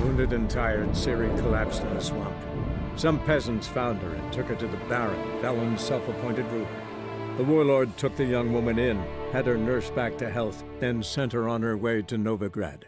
Wounded and tired, Ciri collapsed in the swamp. Some peasants found her and took her to the Baron, Valen's self-appointed ruler. The warlord took the young woman in, had her nursed back to health, then sent her on her way to Novigrad.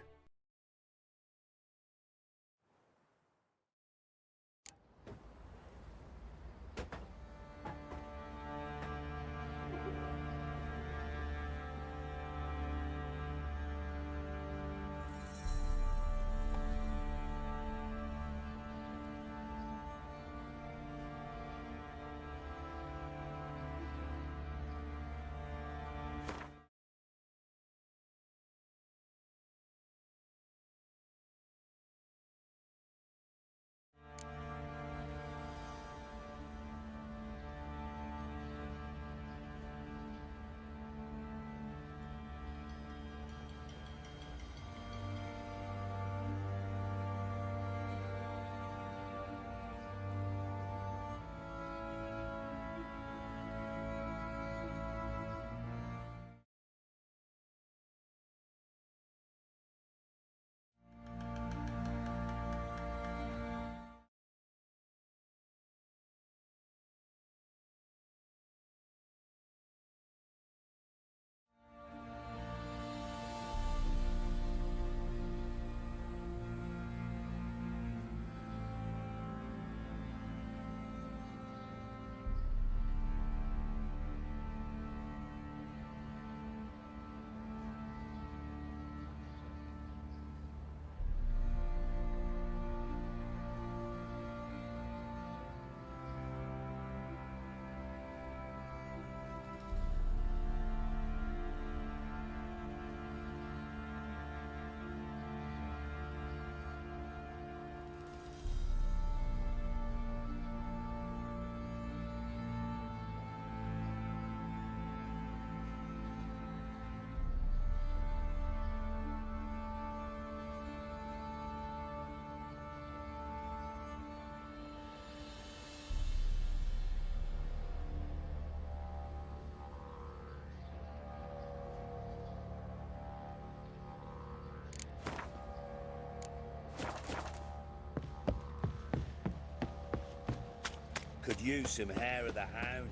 Could use some hair of the hound.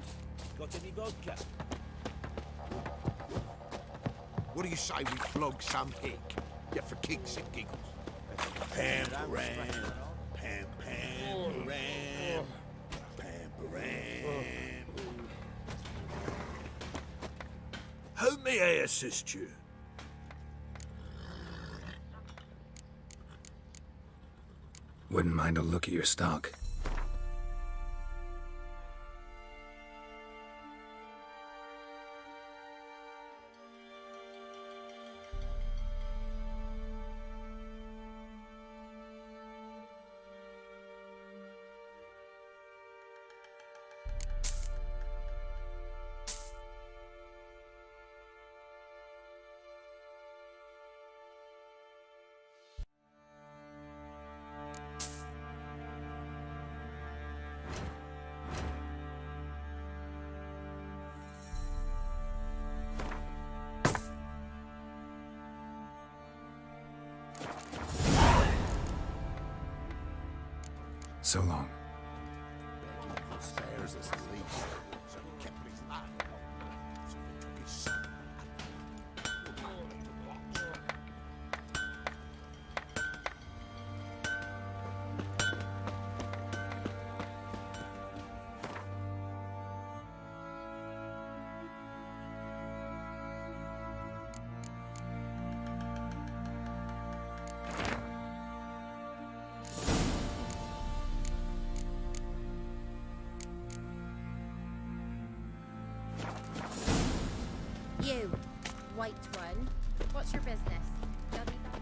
Got any vodka? What do you say we flog some hick? Yeah, for kicks and giggles. Pam-param, pam-pam-param, pam-param. How may I assist you? Wouldn't mind a look at your stock. So long. Stairs as the least. So he kept his eye. So he took his son. You, white one. What's your business? Tell me that.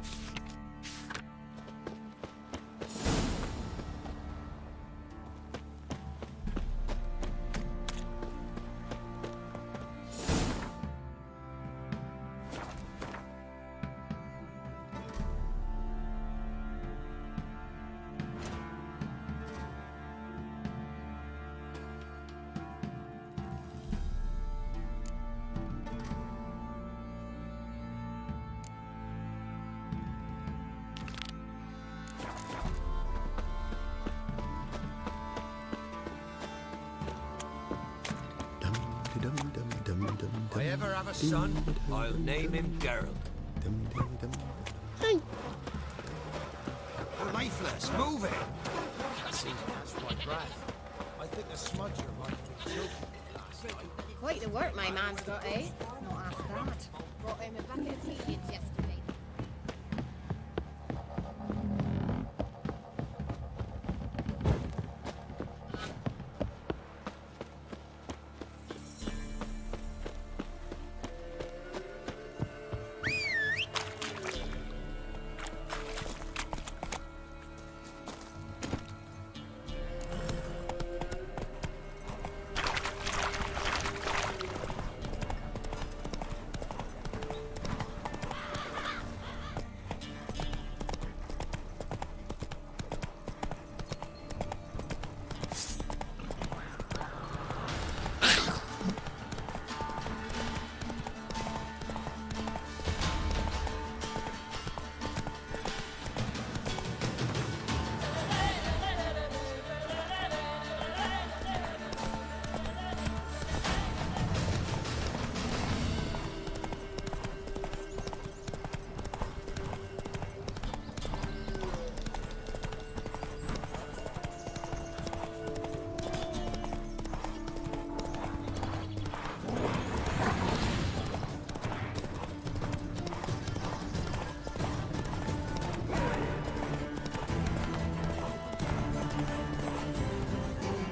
If I ever have a son, I'll name him Geralt. Hi. You're lifeless. Move it. Can't see that's white breath. I think a smudger might have been choking me last night. Quite the work my man's got, eh? Not after that. Brought home a bucket of Helians yesterday.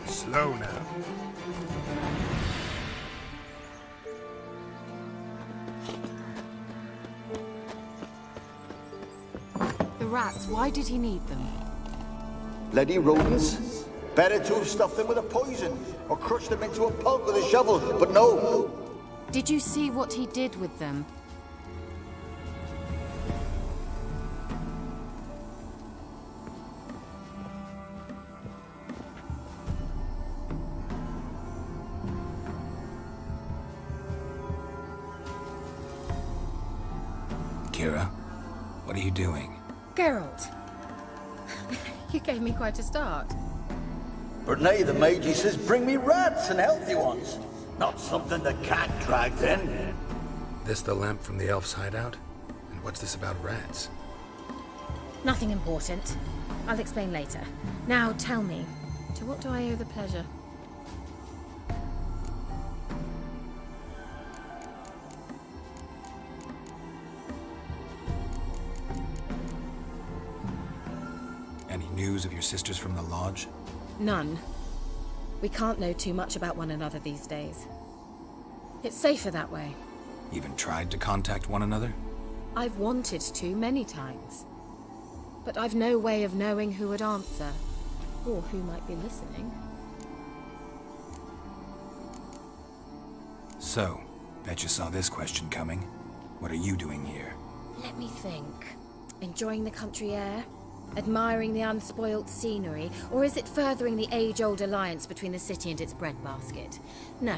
Slow now. The rats, why did he need them? Bloody rodents. Better to have stuffed them with a poison or crushed them into a pulp with a shovel, but no. Did you see what he did with them? Ciri, what are you doing? Geralt. You gave me quite a start. But nay, the Magi says bring me rats and healthy ones. Not something the cat dragged in. This the lamp from the elf's hideout? And what's this about rats? Nothing important. I'll explain later. Now tell me, to what do I owe the pleasure? Any news of your sisters from the lodge? None. We can't know too much about one another these days. It's safer that way. Even tried to contact one another? I've wanted to many times. But I've no way of knowing who would answer, or who might be listening. So, bet you saw this question coming. What are you doing here? Let me think. Enjoying the country air? Admiring the unspoilt scenery? Or is it furthering the age-old alliance between the city and its breadbasket? No.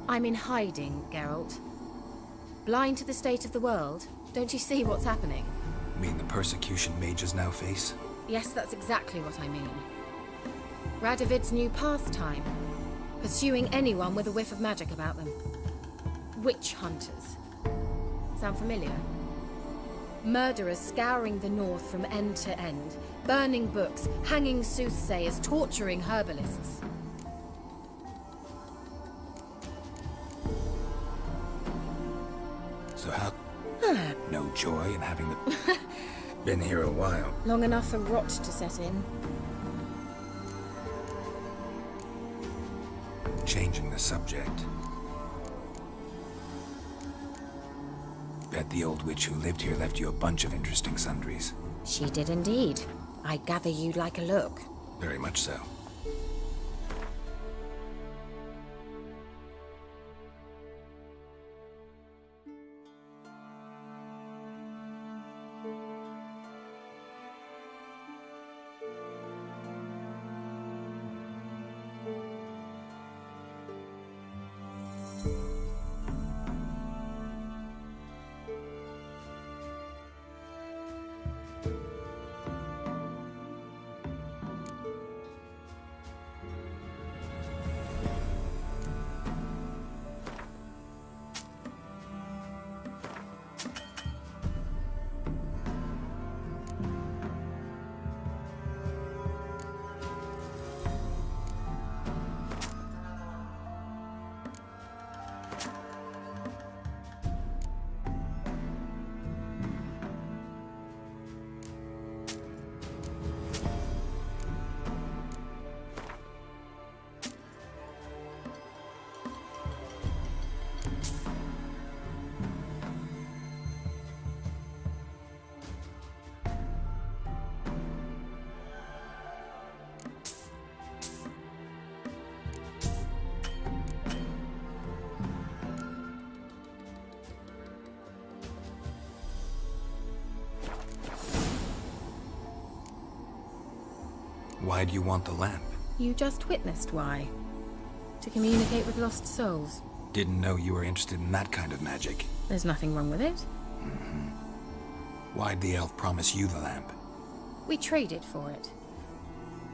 I'm in hiding, Geralt. Blind to the state of the world? Don't you see what's happening? You mean the persecution mages now face? Yes, that's exactly what I mean. Radovid's new pastime. Pursuing anyone with a whiff of magic about them. Witch hunters. Sound familiar? Murderers scouring the north from end to end. Burning books, hanging soothsayers, torturing herbalists. So how... No joy in having the... Been here a while. Long enough for rot to set in. Changing the subject. Bet the old witch who lived here left you a bunch of interesting sundries. She did indeed. I gather you'd like a look. Very much so. Why do you want the lamp? You just witnessed why. To communicate with lost souls. Didn't know you were interested in that kind of magic. There's nothing wrong with it. Why'd the elf promise you the lamp? We traded for it.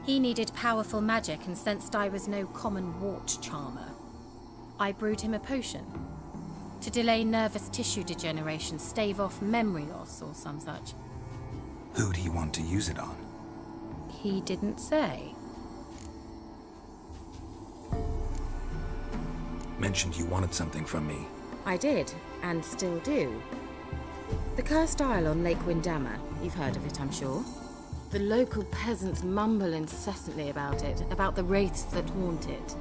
He needed powerful magic and sensed I was no common wart charmer. I brewed him a potion. To delay nervous tissue degeneration, stave off memory loss or some such. Who'd he want to use it on? He didn't say. Mentioned you wanted something from me. I did, and still do. The cursed isle on Lake Windammer. You've heard of it, I'm sure. The local peasants mumble incessantly about it, about the wraiths that haunt it.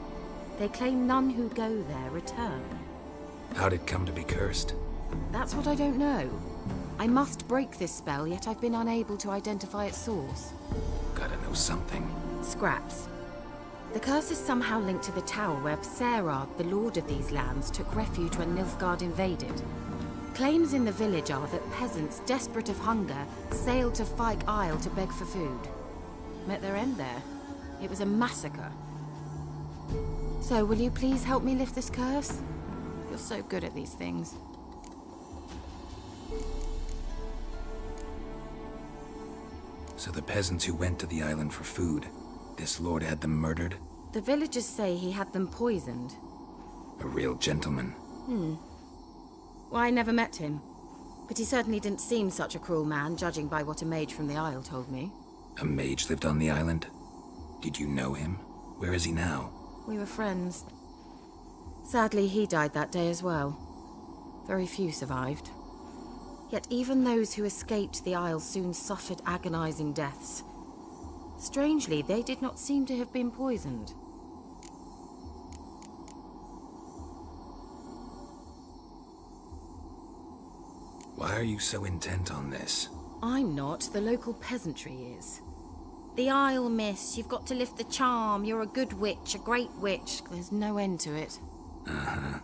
They claim none who go there return. How'd it come to be cursed? That's what I don't know. I must break this spell, yet I've been unable to identify its source. Gotta know something. Scraps. The curse is somehow linked to the tower where Serad, the lord of these lands, took refuge when Nilfgaard invaded. Claims in the village are that peasants, desperate of hunger, sailed to Fyke Isle to beg for food. Met their end there. It was a massacre. So, will you please help me lift this curse? You're so good at these things. So the peasants who went to the island for food, this lord had them murdered? The villagers say he had them poisoned. A real gentleman. Well, I never met him. But he certainly didn't seem such a cruel man, judging by what a mage from the Isle told me. A mage lived on the island? Did you know him? Where is he now? We were friends. Sadly, he died that day as well. Very few survived. Yet even those who escaped the Isle soon suffered agonizing deaths. Strangely, they did not seem to have been poisoned. Why are you so intent on this? I'm not. The local peasantry is. The Isle, miss. You've got to lift the charm. You're a good witch, a great witch. There's no end to it. Uh-huh.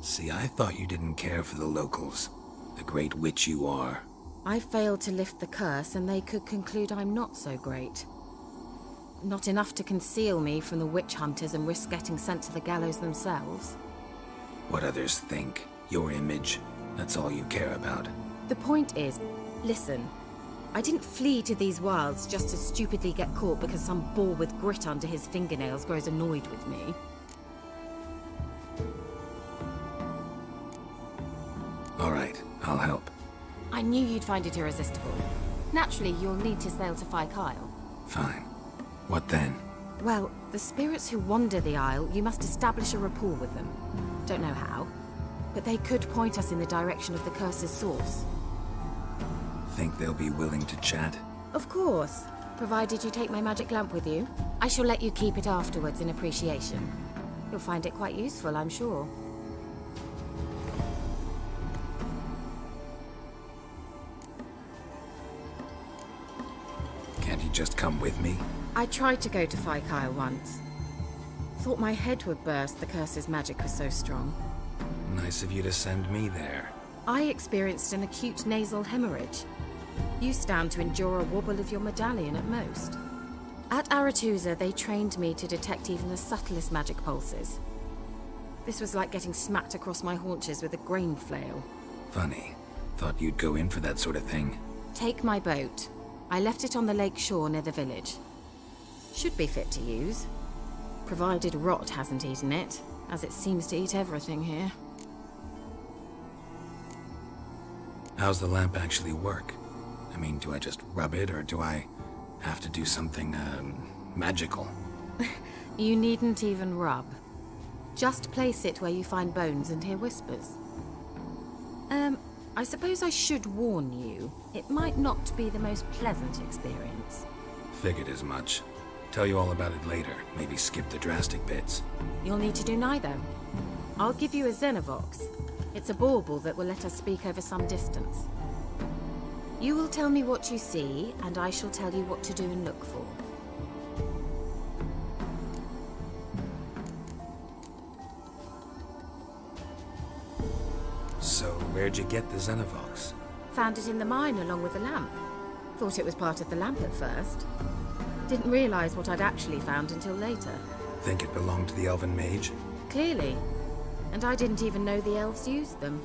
See, I thought you didn't care for the locals. The great witch you are. I failed to lift the curse, and they could conclude I'm not so great. Not enough to conceal me from the witch hunters and risk getting sent to the gallows themselves. What others think, your image, that's all you care about. The point is, listen, I didn't flee to these wilds just to stupidly get caught because some boar with grit under his fingernails grows annoyed with me. All right, I'll help. I knew you'd find it irresistible. Naturally, you'll need to sail to Fyke Isle. Fine. What then? Well, the spirits who wander the Isle, you must establish a rapport with them. Don't know how, but they could point us in the direction of the curse's source. Think they'll be willing to chat? Of course, provided you take my magic lamp with you. I shall let you keep it afterwards in appreciation. You'll find it quite useful, I'm sure. Can't you just come with me? I tried to go to Fyke Isle once. Thought my head would burst, the curse's magic was so strong. Nice of you to send me there. I experienced an acute nasal hemorrhage. You stand to endure a wobble of your medallion at most. At Aretusa, they trained me to detect even the subtlest magic pulses. This was like getting smacked across my haunches with a grain flail. Funny. Thought you'd go in for that sort of thing. Take my boat. I left it on the lake shore near the village. Should be fit to use. Provided rot hasn't eaten it, as it seems to eat everything here. How's the lamp actually work? I mean, do I just rub it, or do I have to do something, magical? You needn't even rub. Just place it where you find bones and hear whispers. I suppose I should warn you. It might not be the most pleasant experience. Figured as much. Tell you all about it later. Maybe skip the drastic bits. You'll need to do neither. I'll give you a Xenovox. It's a bauble that will let us speak over some distance. You will tell me what you see, and I shall tell you what to do and look for. So, where'd you get the Xenovox? Found it in the mine along with the lamp. Thought it was part of the lamp at first. Didn't realize what I'd actually found until later. Think it belonged to the elven mage? Clearly. And I didn't even know the elves used them.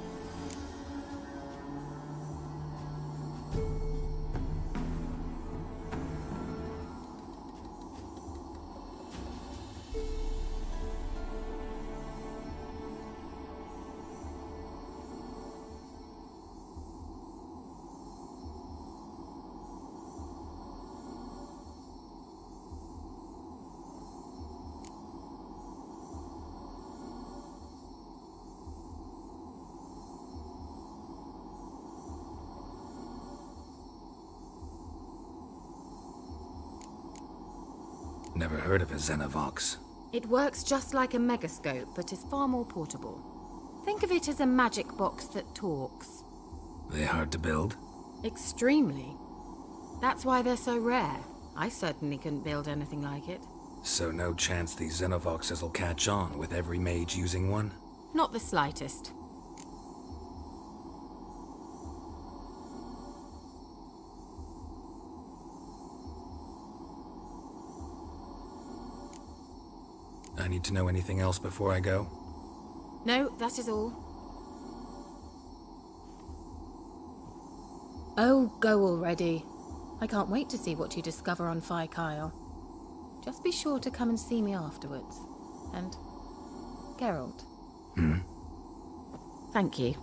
Never heard of a Xenovox. It works just like a megascope, but is far more portable. Think of it as a magic box that talks. They hard to build? Extremely. That's why they're so rare. I certainly couldn't build anything like it. So no chance these Xenovoxes will catch on with every mage using one? Not the slightest. I need to know anything else before I go? No, that is all. Oh, go already. I can't wait to see what you discover on Kyle. Just be sure to come and see me afterwards. And Geralt. Thank you.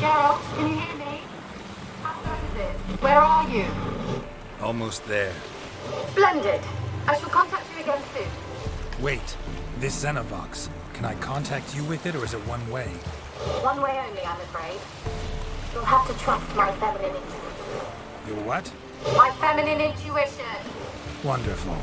Geralt, can you hear me? How close is it? Where are you? Almost there. Splendid. I shall contact you again soon. Wait, this Xenovox. Can I contact you with it, or is it one way? One way only, I'm afraid. You'll have to trust my feminine intuition. Your what? My feminine intuition. Wonderful.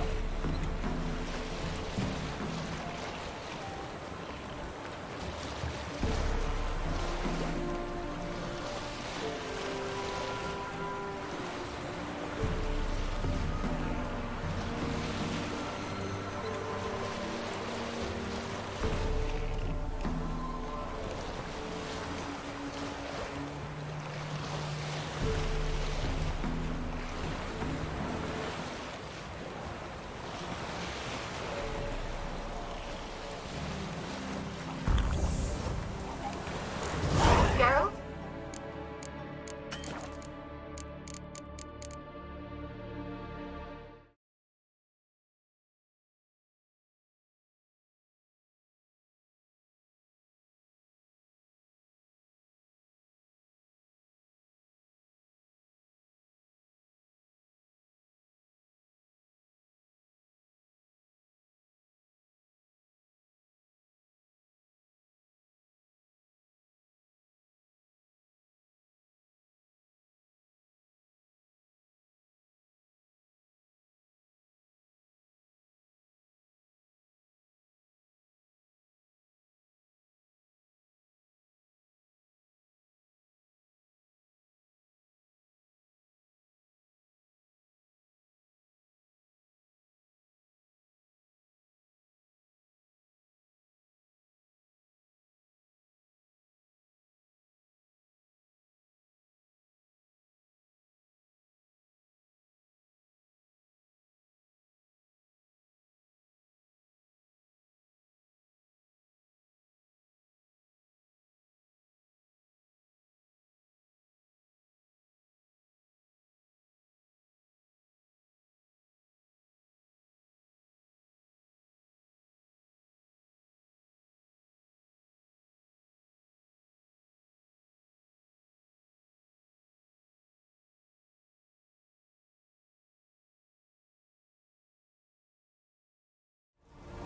Geralt?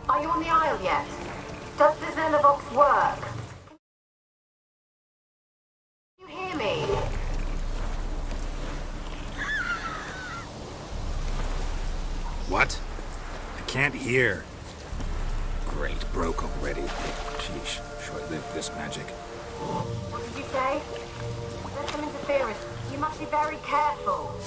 Are you on the Isle yet? Does the Xenovox work? Can you hear me? What? I can't hear. Great, broke already. Sheesh, short-lived this magic. What did you say? There's some interference. You must be very careful.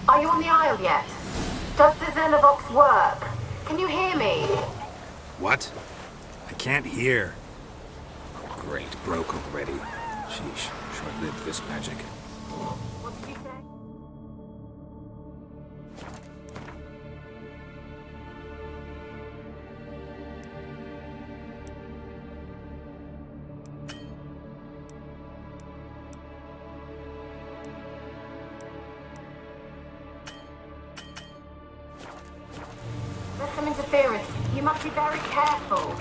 Are you on the Isle yet? Does the Xenovox work? Can you hear me? What? I can't hear. Great, broke already. Sheesh, short-lived this magic. What did you say? There's some interference. You must be very careful.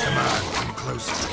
Come on, come closer.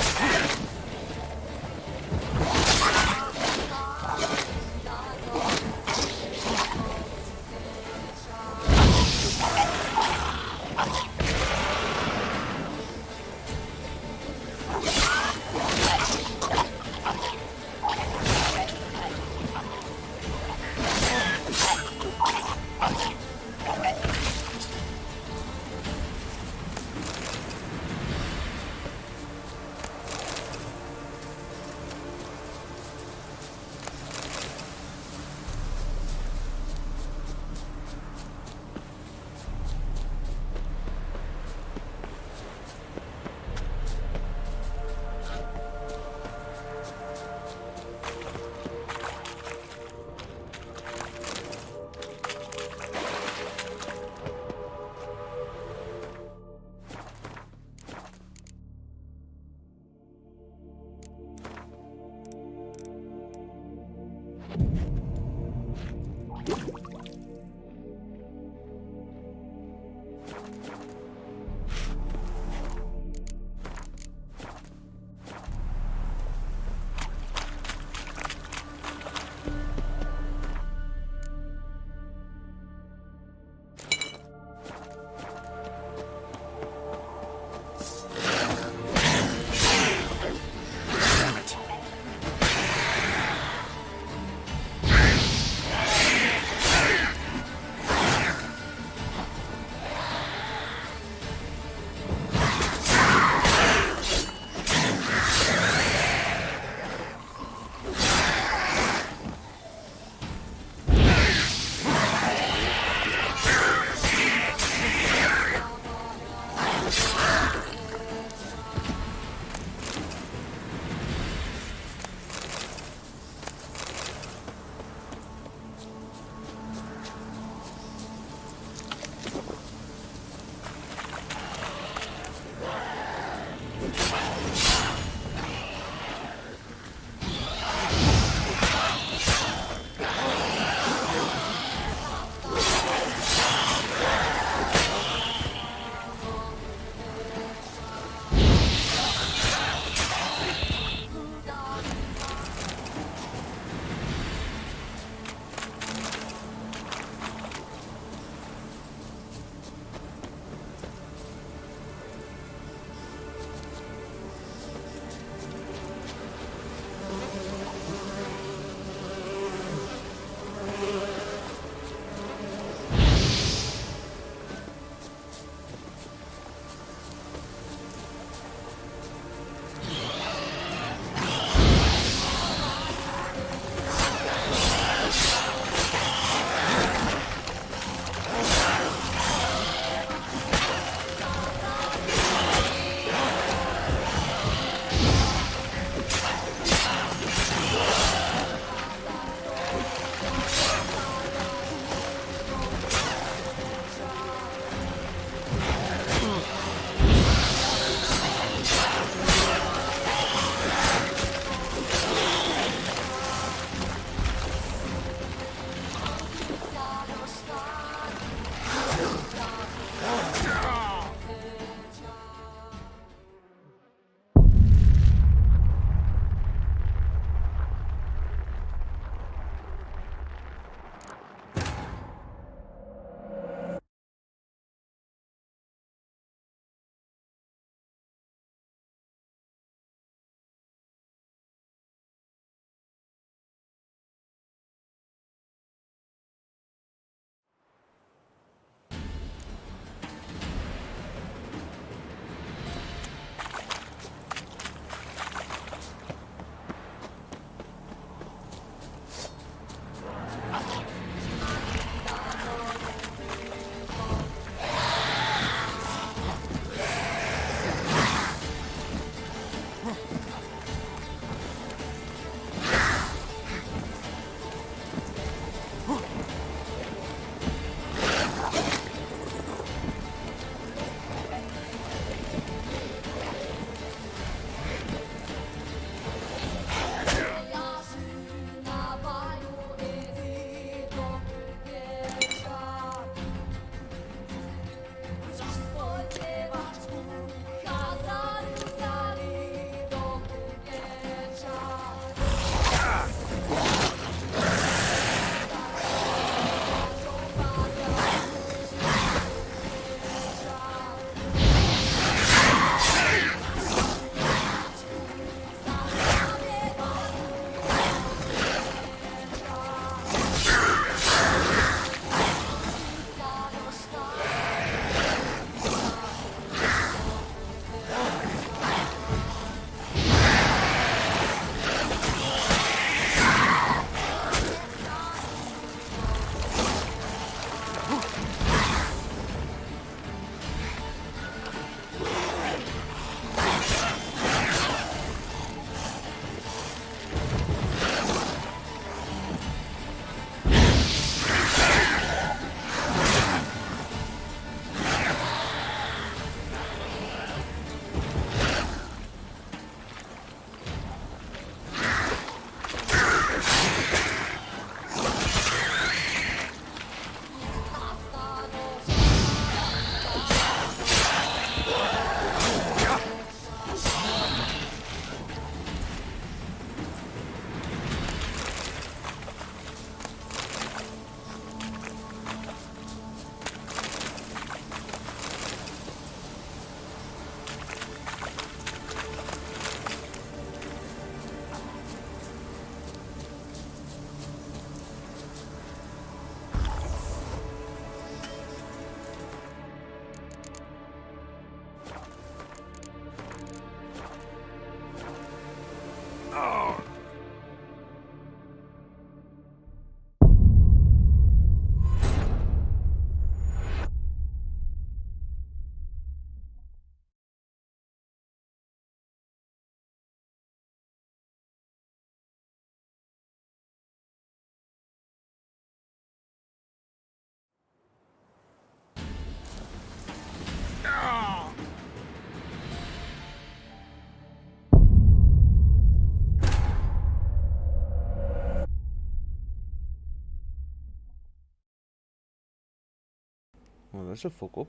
Oh, that's a fuck up.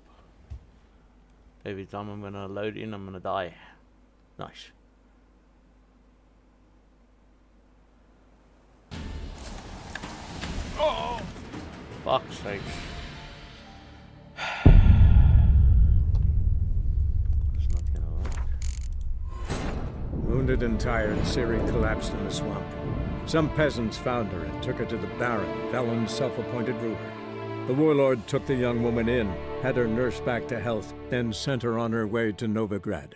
Every time I'm gonna load in, I'm gonna die. Nice. Oh! Fuck's sake. It's not gonna work. Wounded and tired, Ciri collapsed in the swamp. Some peasants found her and took her to the Baron, Velen's self-appointed ruler. The warlord took the young woman in, had her nursed back to health, then sent her on her way to Novigrad.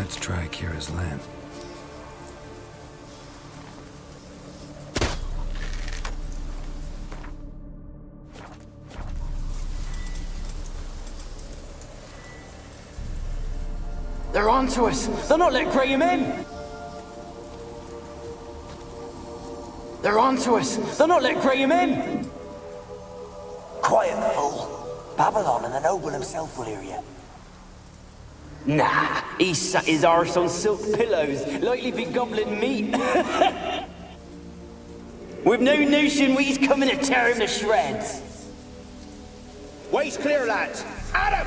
Let's try Kira's lamp. They're onto us! They'll not let Graham in! They're onto us! They'll not let Graham in! Quiet, fool. Babylon and the noble himself will hear you. Nah, he sat his arse on silk pillows, likely be gobbling meat. With no notion we's coming to tear him to shreds. Way's clear, lads. Adam!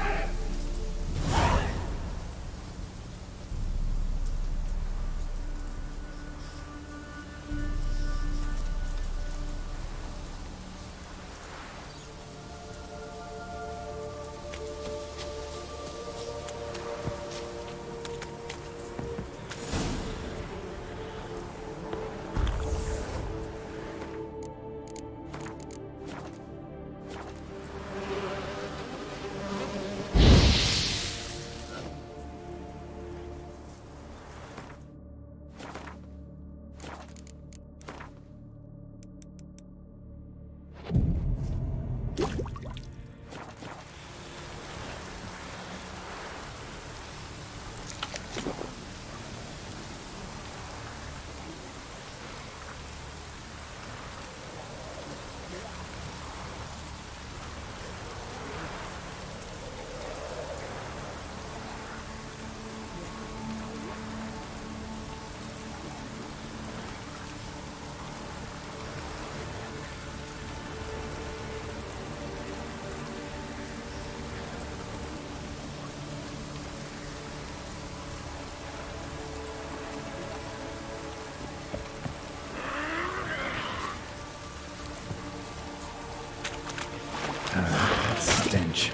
Stench.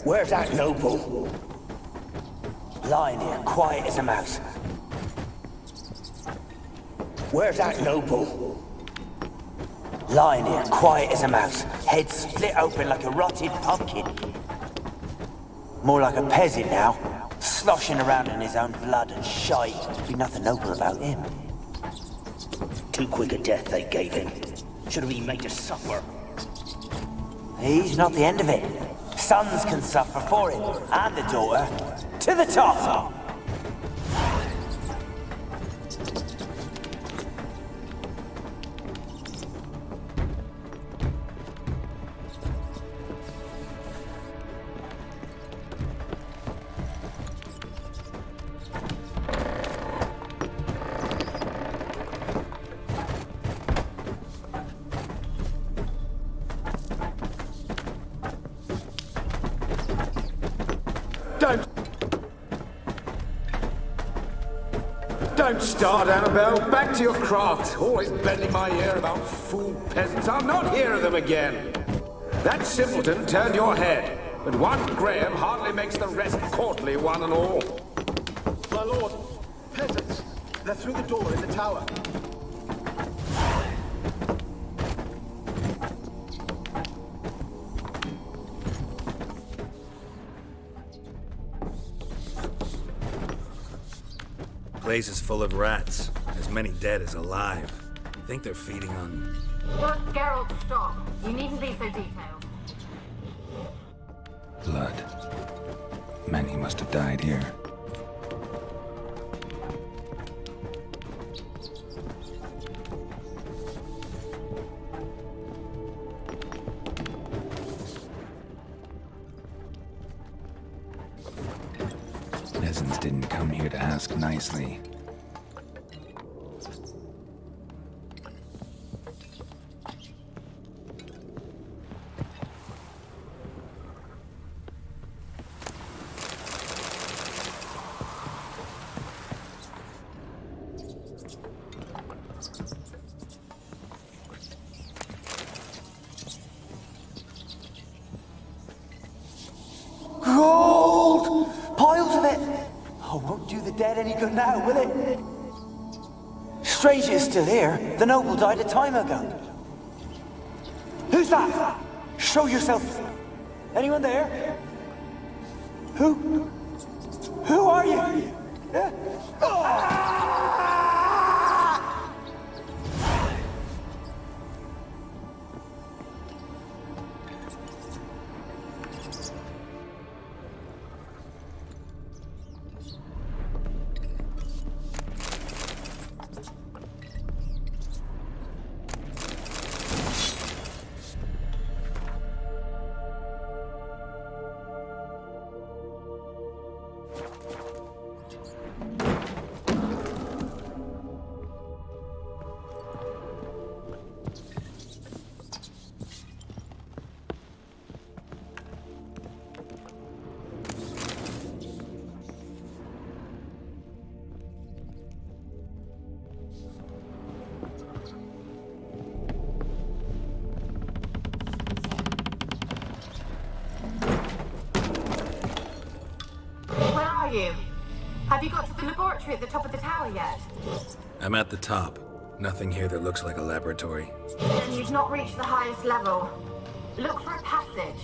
Where's that noble? Lying here, quiet as a mouse. Where's that noble? Lying here, quiet as a mouse. Head split open like a rotted pumpkin. More like a peasant now. Sloshing around in his own blood and shite. Be nothing noble about him. Too quick a death they gave him. Should have been made to suffer. He's not the end of it. Sons can suffer for him, and the daughter. To the top! Don't start, Annabelle. Back to your craft. Always bending my ear about fool peasants. I'll not hear of them again. That simpleton turned your head, but one Graham hardly makes the rest courtly, one and all. My lord, peasants. They're through the door in the tower. Place is full of rats. As many dead as alive. Think they're feeding on... Look, Geralt, stop. You needn't be so detailed. blood. Many must have died here. Peasants didn't come here to ask nicely. Gold! Piles of it! Oh, won't do the dead any good now, will it? Strange it's still here. The noble died a time ago. Who's that? Show yourself. Anyone there? Who? Who are you? Yeah? Have you got to the laboratory at the top of the tower yet? I'm at the top. Nothing here that looks like a laboratory. Then you've not reached the highest level. Look for a passage.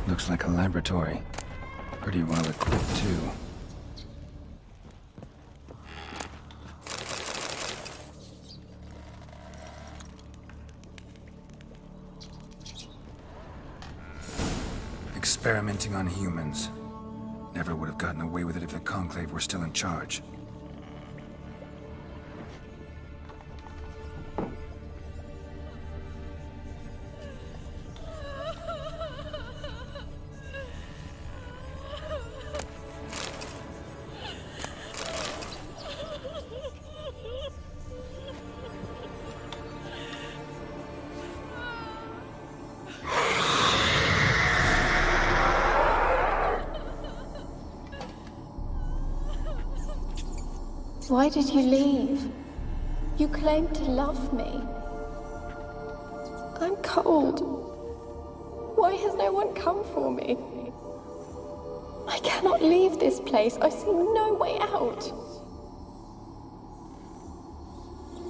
Looks like a laboratory. Pretty well equipped, too. Experimenting on humans. Never would have gotten away with it if the Conclave were still in charge. Why did you leave? You claimed to love me. I'm cold. Why has no one come for me? I cannot leave this place. I see no way out.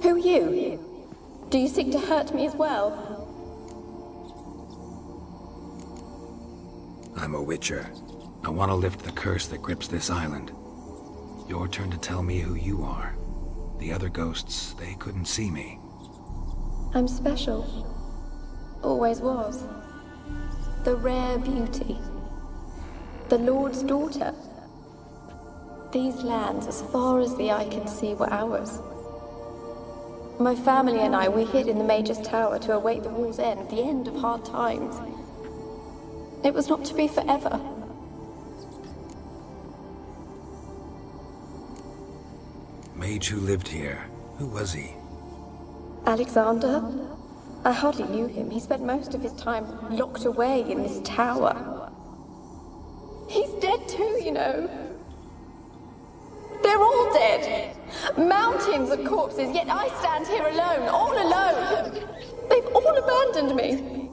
Who are you? Do you seek to hurt me as well? I'm a witcher. I want to lift the curse that grips this island. Your turn to tell me who you are. The other ghosts, they couldn't see me. I'm special. Always was. The rare beauty. The Lord's daughter. These lands, as far as the eye can see, were ours. My family and I, we hid in the Mage's Tower to await the war's end, the end of hard times. It was not to be forever. Mage who lived here. Who was he? Alexander? I hardly knew him. He spent most of his time locked away in this tower. He's dead too, you know. They're all dead. Mountains of corpses, yet I stand here alone, all alone. They've all abandoned me.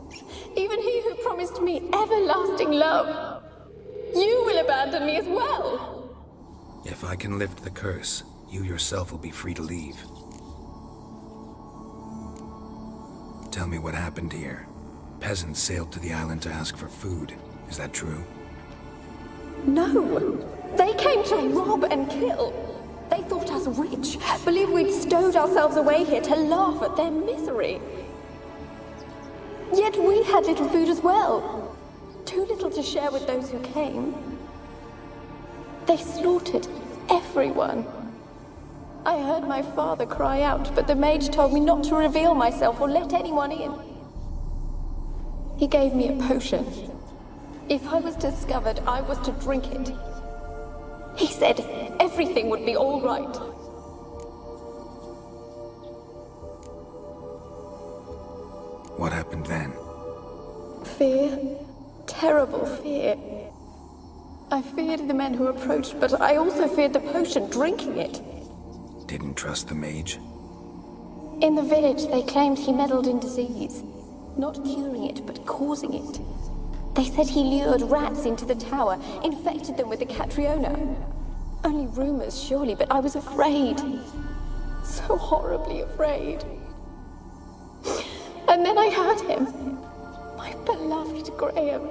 Even he who promised me everlasting love. You will abandon me as well. If I can lift the curse, you yourself will be free to leave. Tell me what happened here. Peasants sailed to the island to ask for food. Is that true? No. They came to rob and kill. They thought us rich, believed we'd stowed ourselves away here to laugh at their misery. Yet we had little food as well. Too little to share with those who came. They slaughtered everyone. I heard my father cry out, but the mage told me not to reveal myself or let anyone in. He gave me a potion. If I was discovered, I was to drink it. He said everything would be all right. What happened then? Fear. Terrible fear. I feared the men who approached, but I also feared the potion, drinking it. Didn't trust the mage? In the village, they claimed he meddled in disease. Not curing it, but causing it. They said he lured rats into the tower, infected them with the Catriona. Only rumors, surely, but I was afraid. So horribly afraid. And then I heard him. My beloved Graham.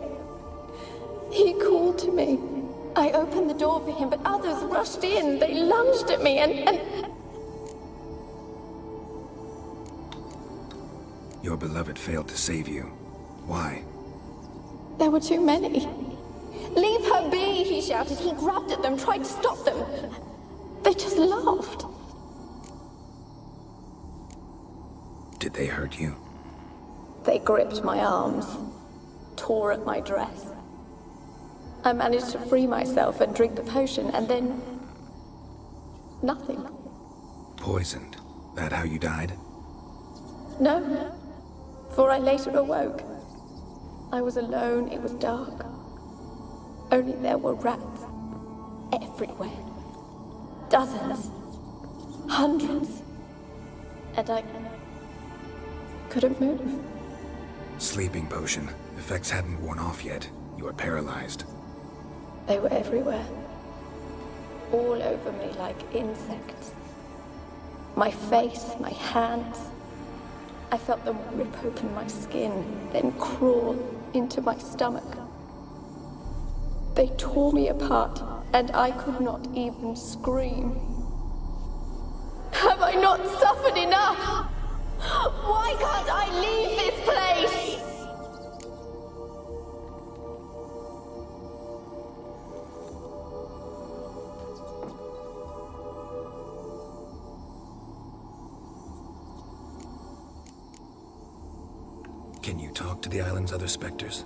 He called to me. I opened the door for him, but others rushed in. They lunged at me and... Your beloved failed to save you. Why? There were too many. Leave her be, he shouted. He grabbed at them, tried to stop them. They just laughed. Did they hurt you? They gripped my arms, tore at my dress. I managed to free myself and drink the potion, and then... nothing. Poisoned? That how you died? No, for I later awoke. I was alone, it was dark. Only there were rats. Everywhere. Dozens. Hundreds. And I... couldn't move. Sleeping potion. Effects hadn't worn off yet. You were paralyzed. They were everywhere. All over me like insects. My face, my hands. I felt them rip open my skin, then crawl into my stomach. They tore me apart, and I could not even scream. Have I not suffered enough? Why can't I leave this place? Can you talk to the island's other specters?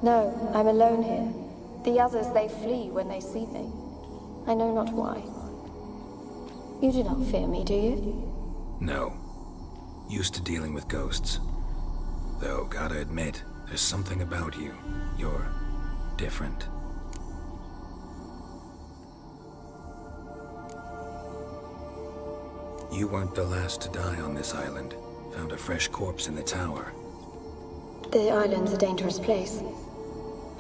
No, I'm alone here. The others, they flee when they see me. I know not why. You do not fear me, do you? No. Used to dealing with ghosts. Though, gotta admit, there's something about you. You're different. You weren't the last to die on this island. Found a fresh corpse in the tower. The island's a dangerous place.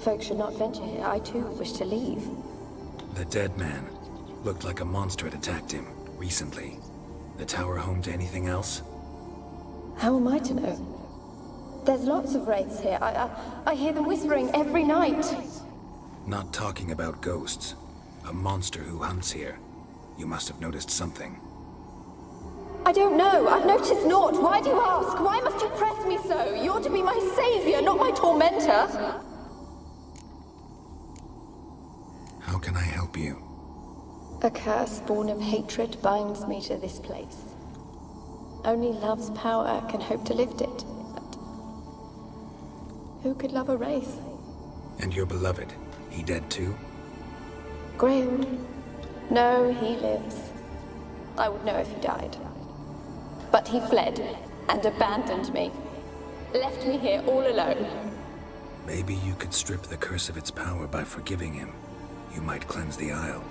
Folks should not venture here. I too wish to leave. The dead man. Looked like a monster had attacked him, recently. The tower home to anything else? How am I to know? There's lots of wraiths here. I hear them whispering every night. Not talking about ghosts. A monster who hunts here. You must have noticed something. I don't know. I've noticed naught. Why do you ask? Why must you press me so? You're to be my savior, not my tormentor. How can I help you? A curse born of hatred binds me to this place. Only love's power can hope to lift it. But who could love a wraith? And your beloved, he dead too? Graham? No, he lives. I would know if he died. But he fled and abandoned me. Left me here all alone. Maybe you could strip the curse of its power by forgiving him. You might cleanse the isle.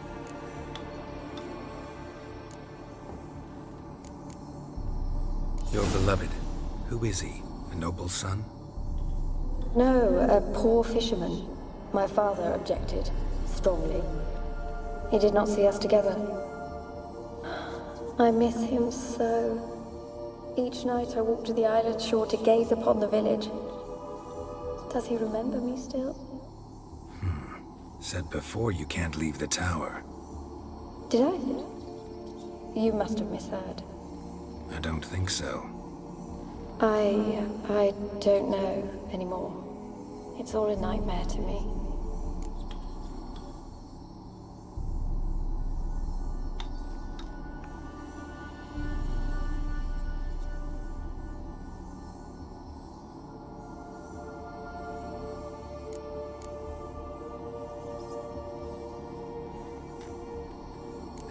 Your beloved. Who is he? A noble son? No, a poor fisherman. My father objected, strongly. He did not see us together. I miss him so. Each night I walk to the island shore to gaze upon the village. Does he remember me still? Said before you can't leave the tower. Did I? You must have misheard. I don't think so. I don't know anymore. It's all a nightmare to me.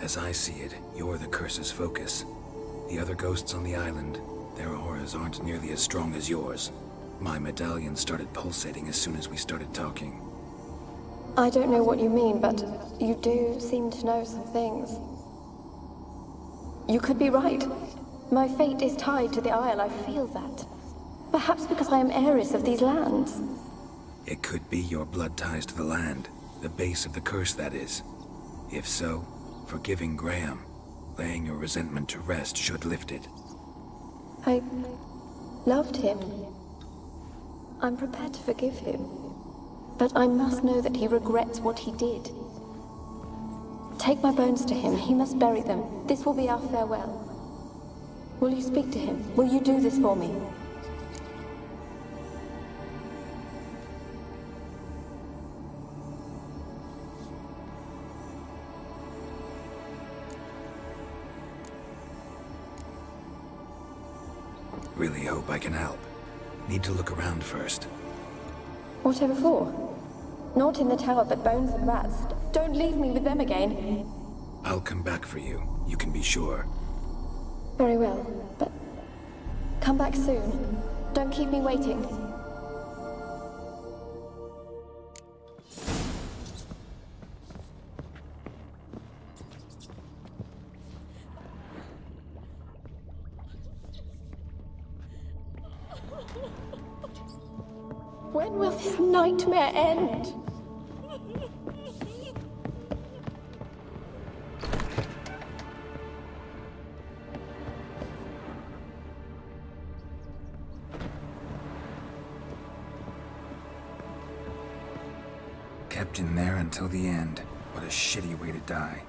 As I see it, you're the curse's focus. The other ghosts on the island, their auras aren't nearly as strong as yours. My medallion started pulsating as soon as we started talking. I don't know what you mean, but you do seem to know some things. You could be right. My fate is tied to the Isle, I feel that. Perhaps because I am heiress of these lands. It could be your blood ties to the land, the base of the curse, that is. If so, forgiving Graham, laying your resentment to rest should lift it. I loved him. I'm prepared to forgive him. But I must know that he regrets what he did. Take my bones to him. He must bury them. This will be our farewell. Will you speak to him? Will you do this for me? Really hope I can help. Need to look around first. Whatever for? Not in the tower, but bones and rats. Don't leave me with them again. I'll come back for you. You can be sure. Very well, but come back soon. Don't keep me waiting. When will this nightmare end? Kept in there until the end. What a shitty way to die.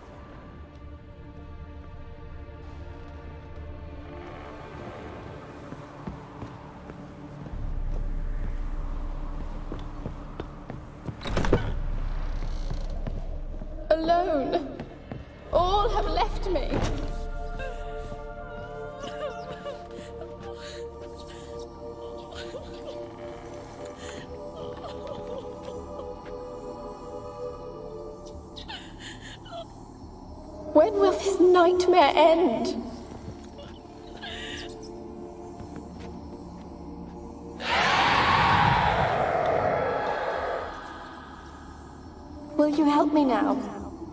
Alone. All have left me. When will this nightmare end? Will you help me now?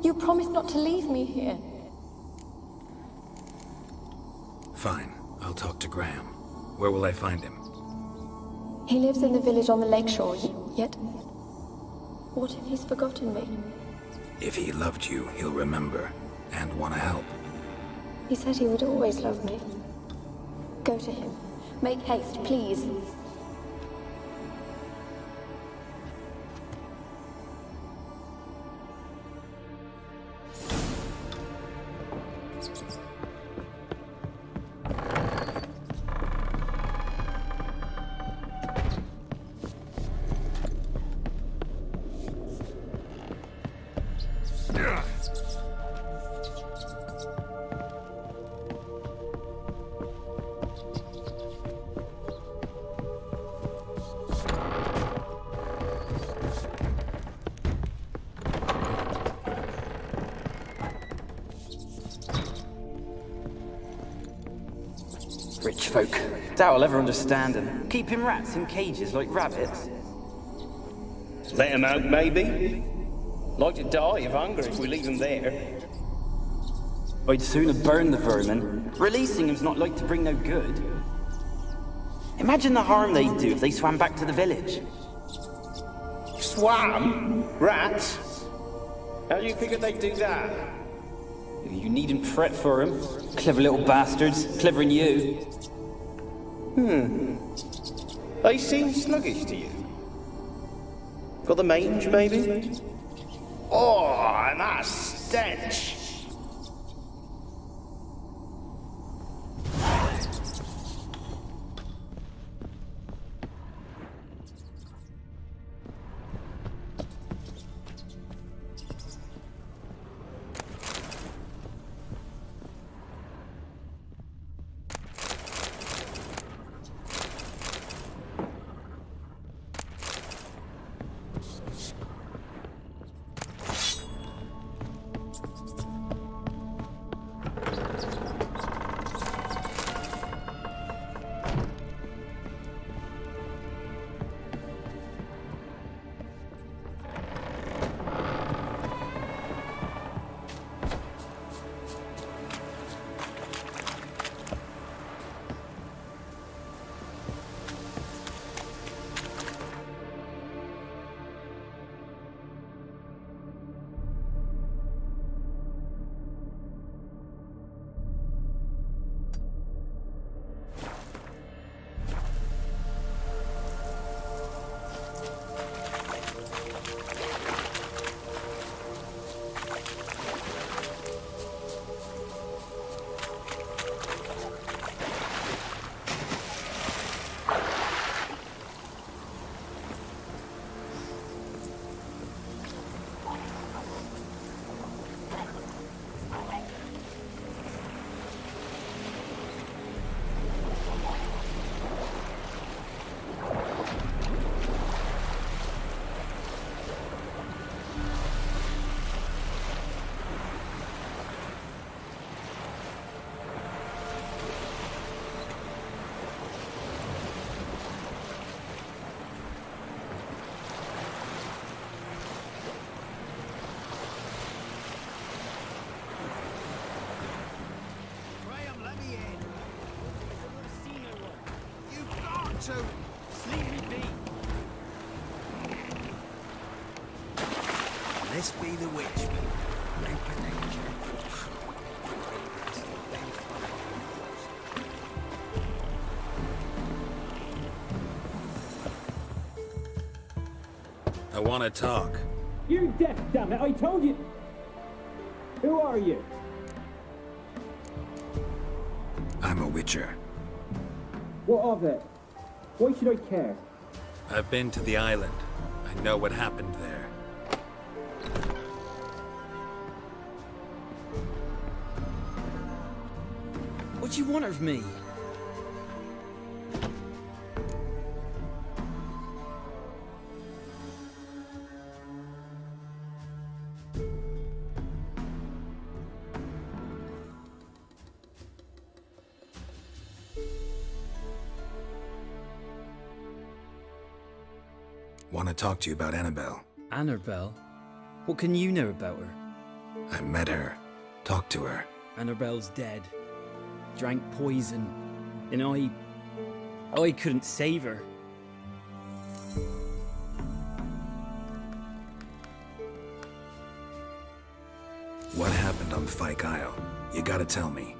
You promised not to leave me here. Fine. I'll talk to Graham. Where will I find him? He lives in the village on the lakeshore, yet... What if he's forgotten me? If he loved you, he'll remember. And want to help. He said he would always love me. Go to him. Make haste, please. Rich folk. Doubt I'll ever understand them. Keeping rats in cages like rabbits. Let them out, maybe? Like to die of hunger if we leave them there. I'd sooner burn the vermin. Releasing them's not like to bring no good. Imagine the harm they'd do if they swam back to the village. Swam? Rats? How do you figure they'd do that? You needn't fret for 'em. Clever little bastards. Clever than you. They seem sluggish to you. Got the mange, maybe? Oh, and that stench! This be the witchman. Open nature. I want to talk. You're deaf, damn it! I told you. Who are you? I'm a witcher. What of it? Why should I care? I've been to the island. I know what happened there. What do you want of me? Want to talk to you about Annabelle. Annabelle? What can you know about her? I met her. Talked to her. Annabelle's dead. Drank poison. And I couldn't save her. What happened on Fyke Isle? You gotta tell me.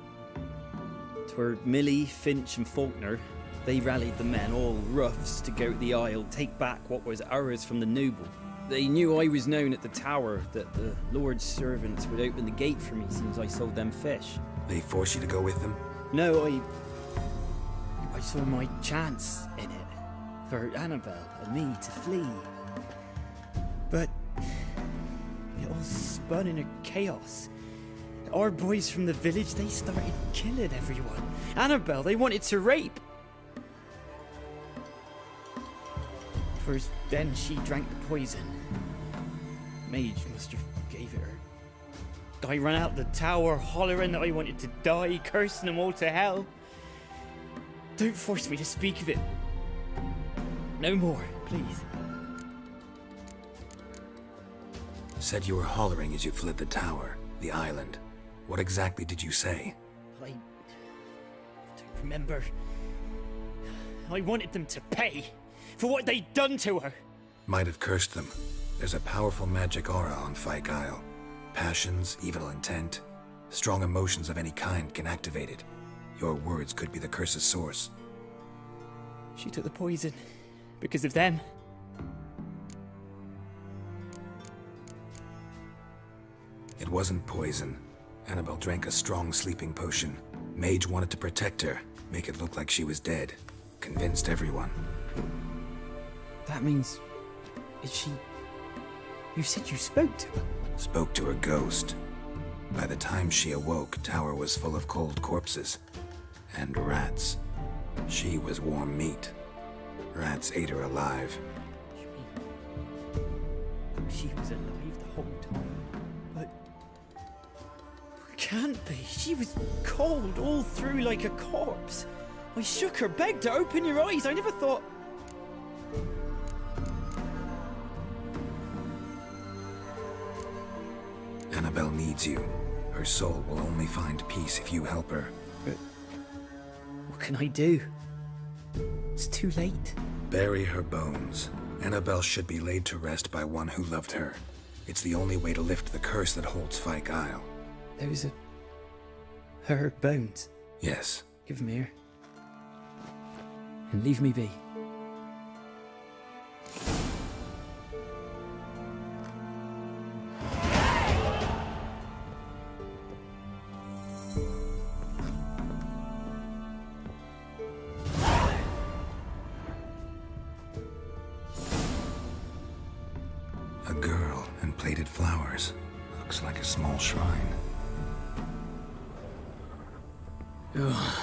'Twere Millie, Finch and Faulkner. They rallied the men, all roughs, to go to the Isle, take back what was ours from the noble. They knew I was known at the tower, that the Lord's servants would open the gate for me since I sold them fish. They forced you to go with them? No, I saw my chance in it, for Annabelle and me to flee. But it all spun in a chaos. Our boys from the village, they started killing everyone. Annabelle, they wanted to rape. First, then she drank the poison. Mage must have gave it her. I ran out the tower, hollering that I wanted to die, cursing them all to hell. Don't force me to speak of it. No more, please. Said you were hollering as you fled the tower, the island. What exactly did you say? I don't remember. I wanted them to pay for what they'd done to her. Might have cursed them. There's a powerful magic aura on Fyke Isle. Passions, evil intent, strong emotions of any kind can activate it. Your words could be the curse's source. She took the poison because of them. It wasn't poison. Annabelle drank a strong sleeping potion. Mage wanted to protect her, make it look like she was dead. Convinced everyone. That means... is she... You said you spoke to her? Spoke to her ghost. By the time she awoke, Tower was full of cold corpses. And rats. She was warm meat. Rats ate her alive. She was alive the whole time, but... Can't be. She was cold all through like a corpse. I shook her, begged her, open your eyes. I never thought... Annabelle needs you. Her soul will only find peace if you help her. But... what can I do? It's too late. Bury her bones. Annabelle should be laid to rest by one who loved her. It's the only way to lift the curse that holds Fyke Isle. There's a... her bones? Yes. Give them here. And leave me be. A girl and plated flowers. Looks like a small shrine. Ugh.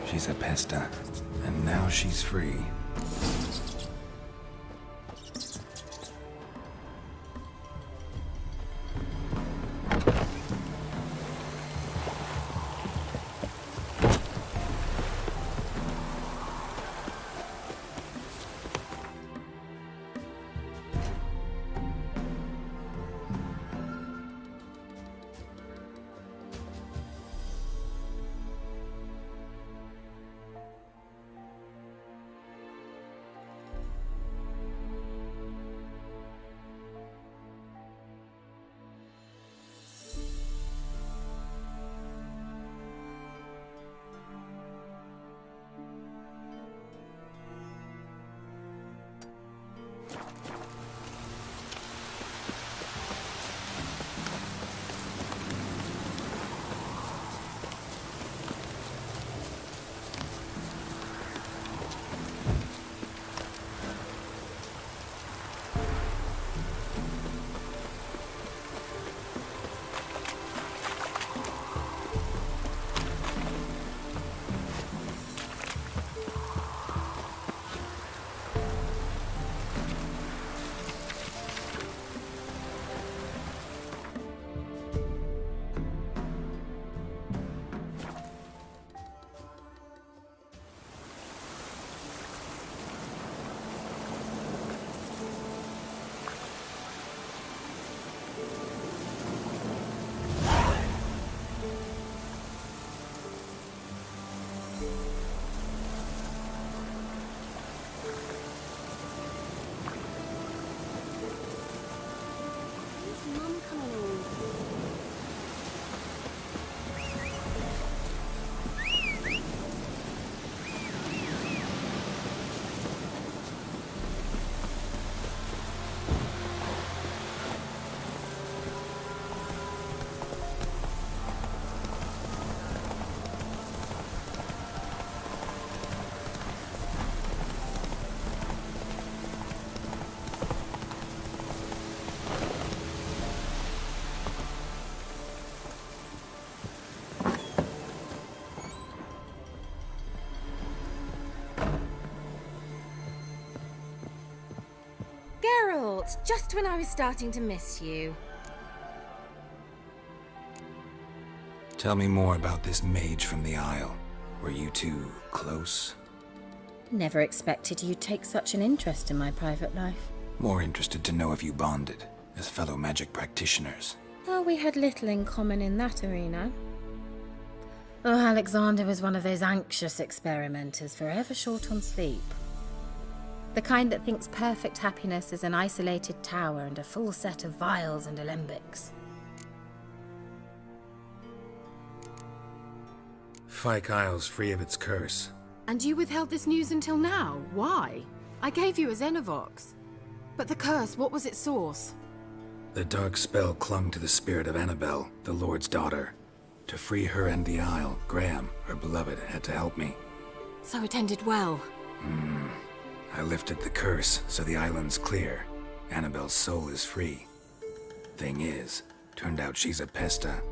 She's a pesta, and now she's free. Just when I was starting to miss you. Tell me more about this mage from the Isle. Were you two close? Never expected you'd take such an interest in my private life. More interested to know if you bonded, as fellow magic practitioners. Well, we had little in common in that arena. Oh, Alexander was one of those anxious experimenters, forever short on sleep. The kind that thinks perfect happiness is an isolated tower and a full set of vials and alembics. Fyke Isle's free of its curse. And you withheld this news until now? Why? I gave you a Xenovox. But the curse, what was its source? The dark spell clung to the spirit of Annabelle, the Lord's daughter. To free her and the Isle, Graham, her beloved, had to help me. So it ended well. I lifted the curse, so the island's clear. Annabelle's soul is free. Thing is, turned out she's a pesta.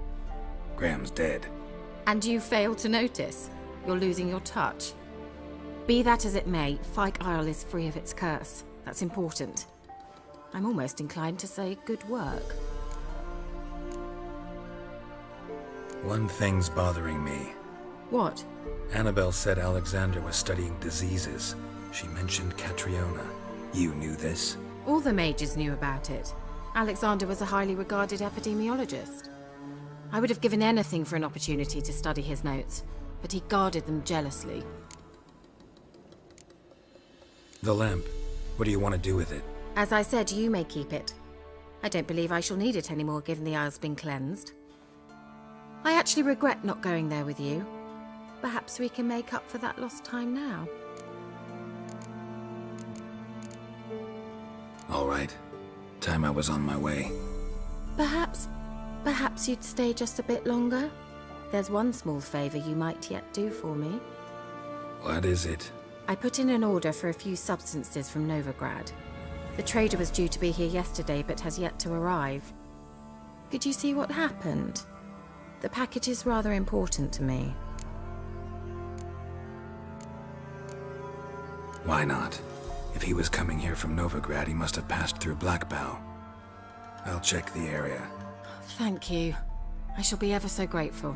Graham's dead. And you failed to notice? You're losing your touch. Be that as it may, Fyke Isle is free of its curse. That's important. I'm almost inclined to say good work. One thing's bothering me. What? Annabelle said Alexander was studying diseases. She mentioned Catriona. You knew this? All the mages knew about it. Alexander was a highly regarded epidemiologist. I would have given anything for an opportunity to study his notes, but he guarded them jealously. The lamp. What do you want to do with it? As I said, you may keep it. I don't believe I shall need it anymore, given the Isle's been cleansed. I actually regret not going there with you. Perhaps we can make up for that lost time now. All right. Time I was on my way. Perhaps you'd stay just a bit longer? There's one small favor you might yet do for me. What is it? I put in an order for a few substances from Novigrad. The trader was due to be here yesterday, but has yet to arrive. Could you see what happened? The package is rather important to me. Why not? If he was coming here from Novigrad, he must have passed through Blackbow. I'll check the area. Thank you. I shall be ever so grateful.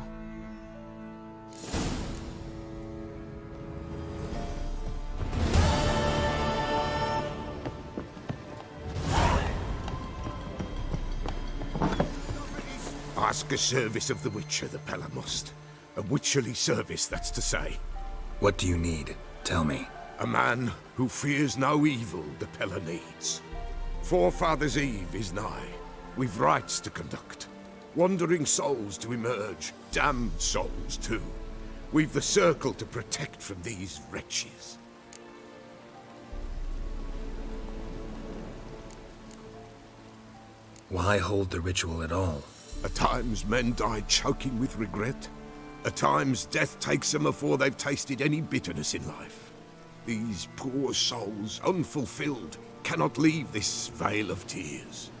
Ask a service of the Witcher, the Pella must. A witcherly service, that's to say. What do you need? Tell me. A man who fears no evil the Pella needs. Forefathers' Eve is nigh. We've rites to conduct. Wandering souls to emerge. Damned souls, too. We've the circle to protect from these wretches. Why hold the ritual at all? At times men die choking with regret. At times death takes them before they've tasted any bitterness in life. These poor souls, unfulfilled, cannot leave this vale of tears.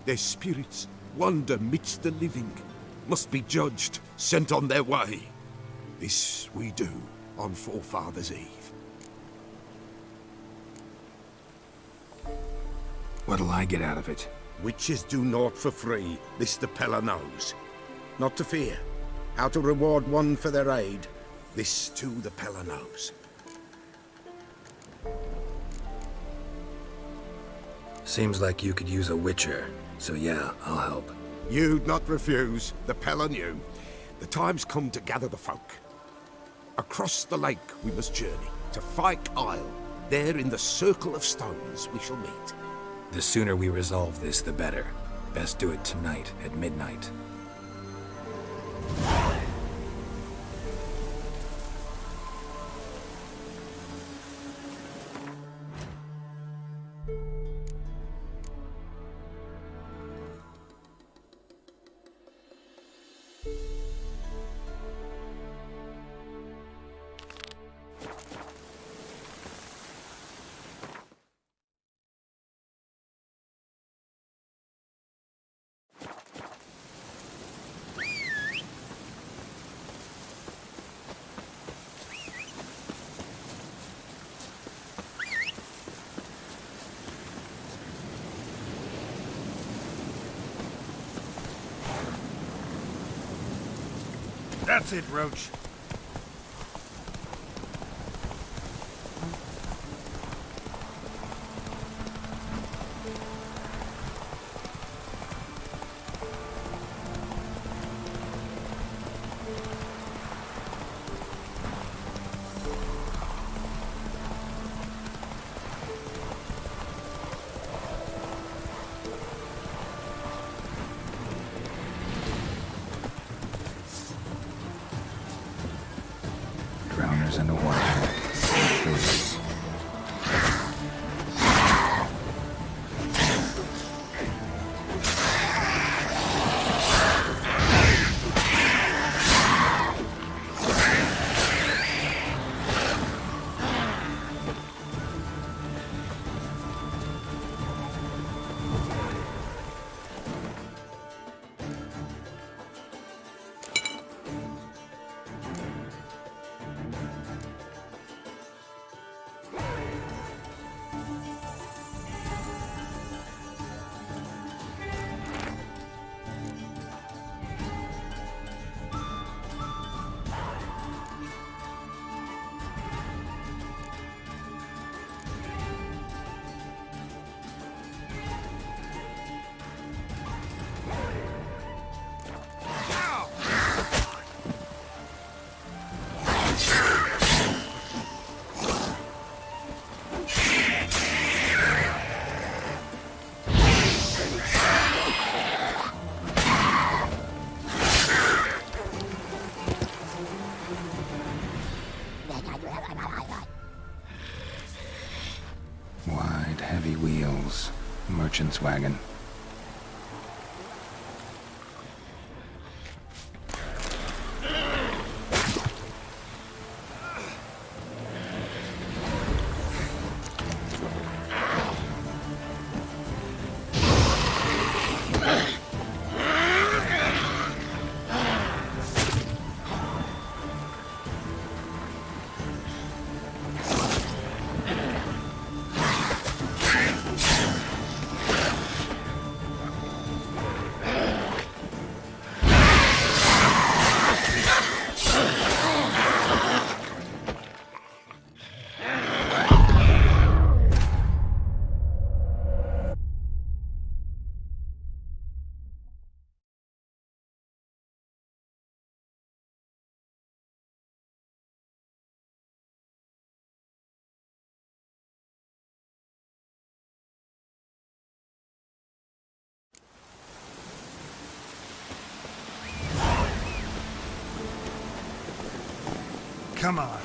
Their spirits wander midst the living, must be judged, sent on their way. This we do on Forefathers' Eve. What'll I get out of it? Witches do naught for free, this the Pella knows. Not to fear. How to reward one for their aid, this too the Pella knows. Seems like you could use a witcher, so yeah, I'll help. You'd not refuse, the Pella knew. The time's come to gather the folk. Across the lake we must journey, to Fyke Isle. There in the circle of stones we shall meet. The sooner we resolve this, the better. Best do it tonight, at midnight. That's it, Roach. Drowners in the water. Freezes. Wide, heavy wheels. Merchant's wagon. Come on.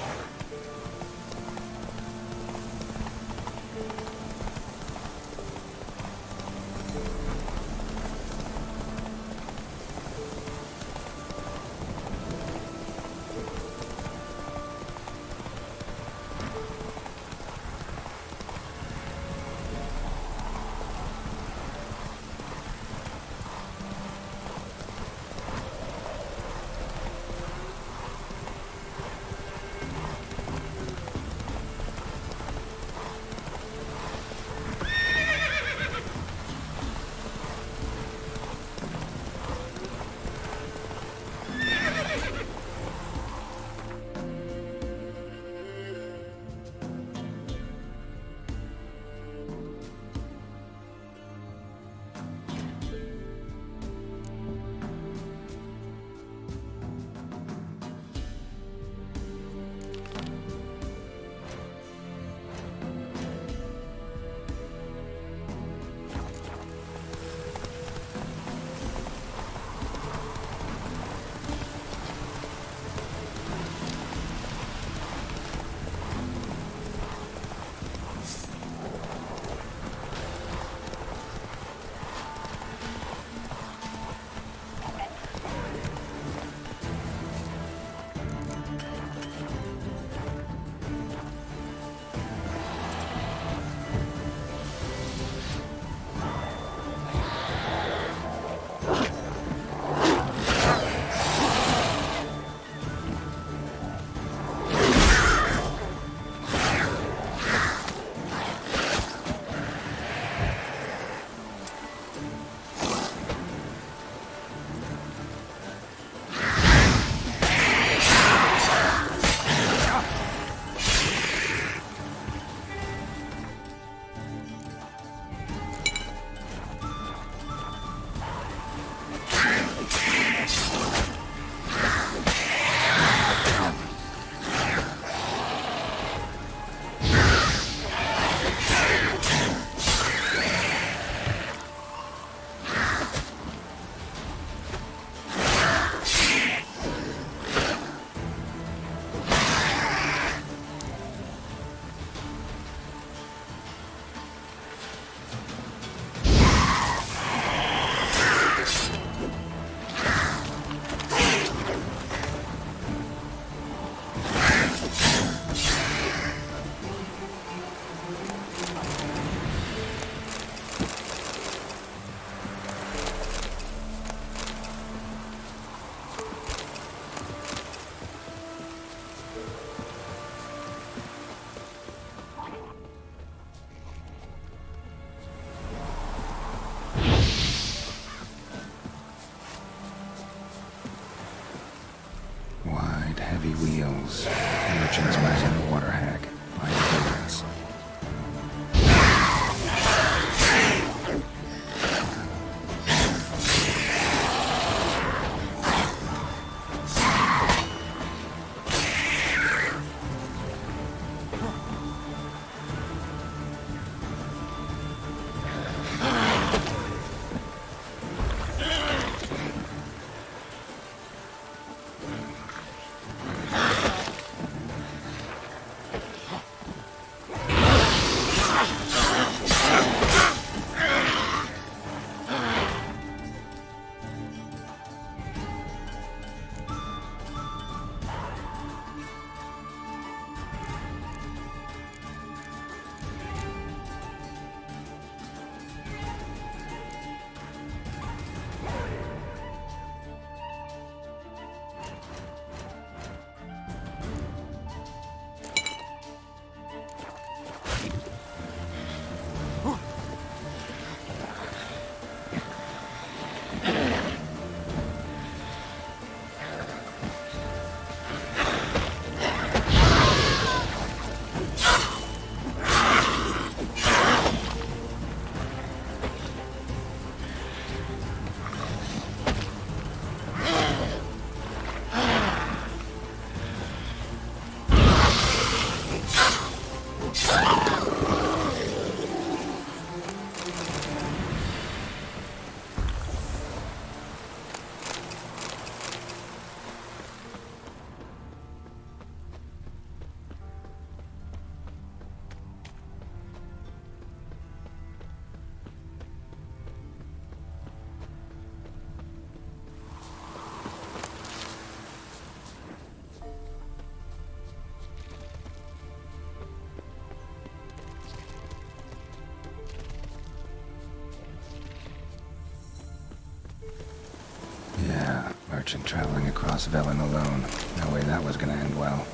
Yeah, merchant traveling across Velen alone. No way that was gonna end well.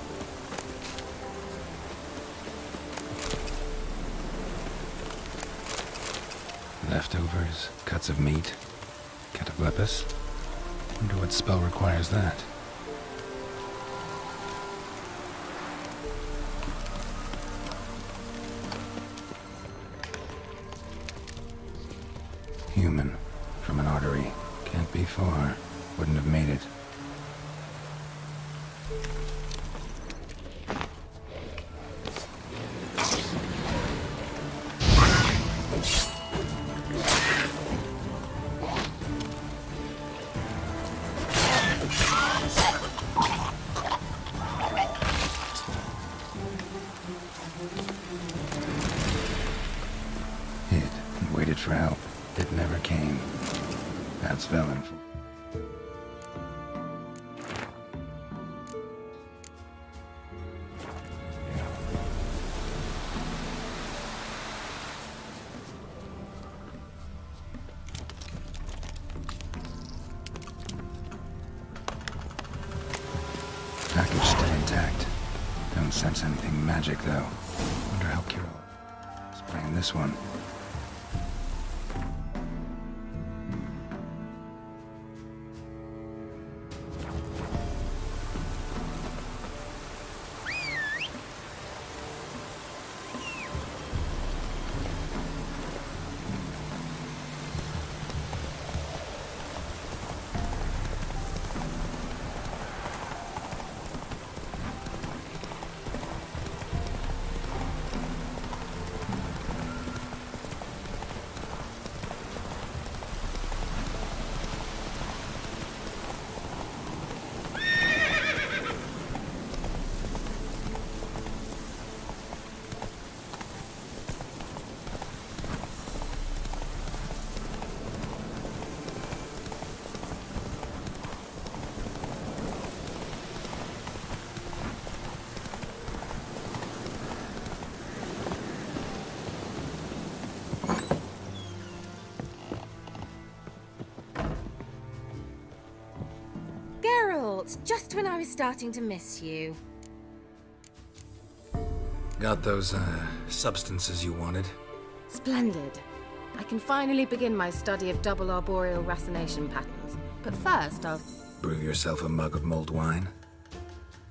Leftovers, cuts of meat, cataplepis. Wonder what spell requires that. Human, from an artery. Can't be far. Wouldn't have made it. Hid and waited for help. It never came. That's Velen for. Package still intact. Don't sense anything magic, though. Wonder how Ciri is playing this one. Just when I was starting to miss you. Got those, substances you wanted? Splendid. I can finally begin my study of double arboreal racination patterns. But first, I'll... Brew yourself a mug of mulled wine?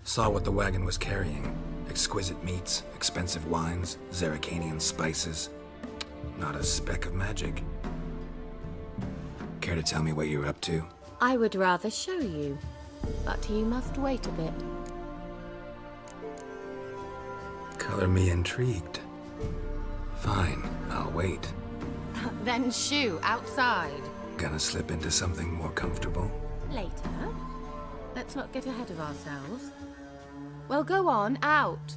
Saw what the wagon was carrying. Exquisite meats, expensive wines, Zerricanian spices. Not a speck of magic. Care to tell me what you're up to? I would rather show you. But you must wait a bit. Color me intrigued. Fine, I'll wait. Then shoo, outside. Gonna slip into something more comfortable? Later. Let's not get ahead of ourselves. Well, go on, out.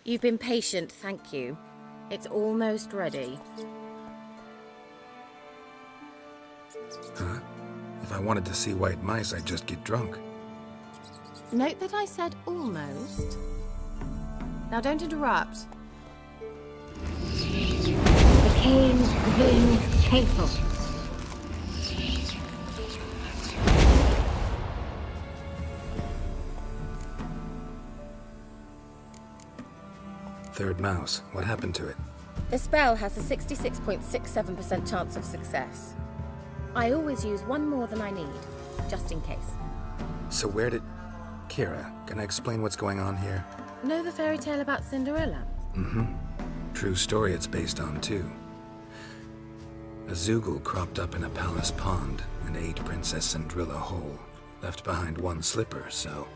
You've been patient, thank you. It's almost ready. Huh? If I wanted to see white mice, I'd just get drunk. Note that I said almost. Now don't interrupt. The King's been faithful. Third mouse. What happened to it? The spell has a 66.67% chance of success. I always use one more than I need, just in case. So where did... Kira, can I explain what's going on here? Know the fairy tale about Cinderella? Mm-hmm. True story it's based on, too. A Zoogle cropped up in a palace pond and ate Princess Cinderella whole. Left behind one slipper, so...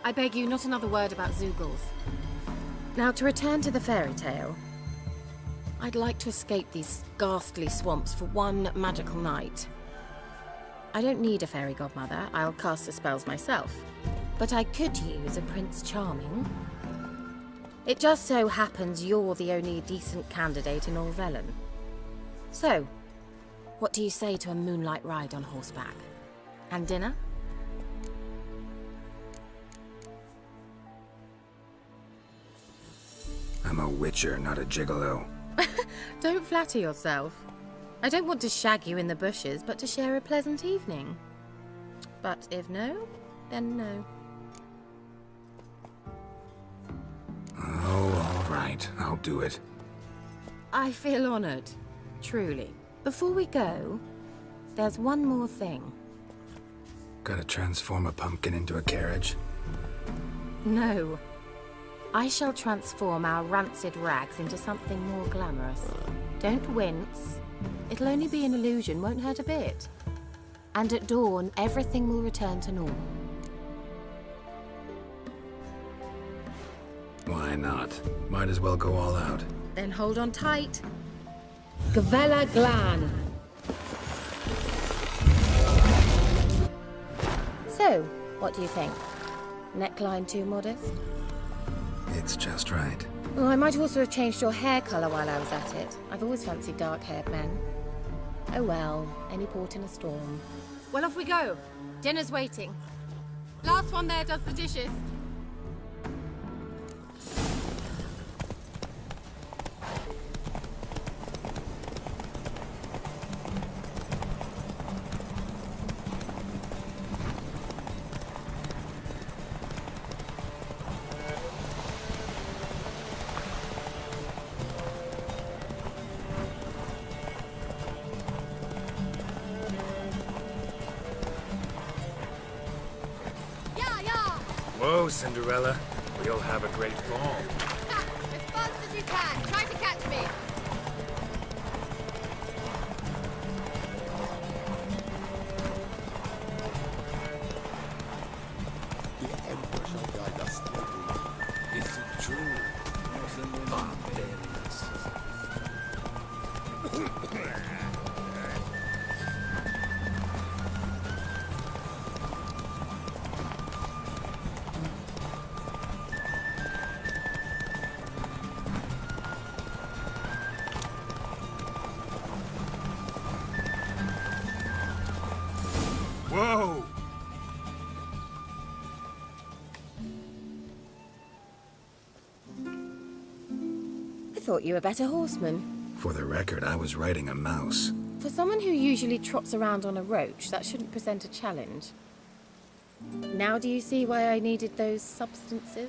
I beg you, not another word about Zoogles. Now, to return to the fairy tale, I'd like to escape these ghastly swamps for one magical night. I don't need a fairy godmother, I'll cast the spells myself. But I could use a Prince Charming. It just so happens you're the only decent candidate in all Velen. So, what do you say to a moonlight ride on horseback? And dinner? I'm a witcher, not a gigolo. Don't flatter yourself. I don't want to shag you in the bushes, but to share a pleasant evening. But if no, then no. Oh, all right. I'll do it. I feel honored. Truly. Before we go, there's one more thing. Gotta transform a pumpkin into a carriage? No. I shall transform our rancid rags into something more glamorous. Don't wince. It'll only be an illusion, won't hurt a bit. And at dawn, everything will return to normal. Why not? Might as well go all out. Then hold on tight. Gavella Glan. So, what do you think? Neckline too modest? It's just right. Oh, I might also have changed your hair colour while I was at it. I've always fancied dark-haired men. Oh well, any port in a storm. Well, off we go. Dinner's waiting. Last one there does the dishes. Whoa, Cinderella. We'll have a great fall. As fast as you can. Try to catch me. The Emperor shall guide us through. Is it true? Barbarians. Whoa! I thought you were a better horseman. For the record, I was riding a mouse. For someone who usually trots around on a roach, that shouldn't present a challenge. Now do you see why I needed those substances?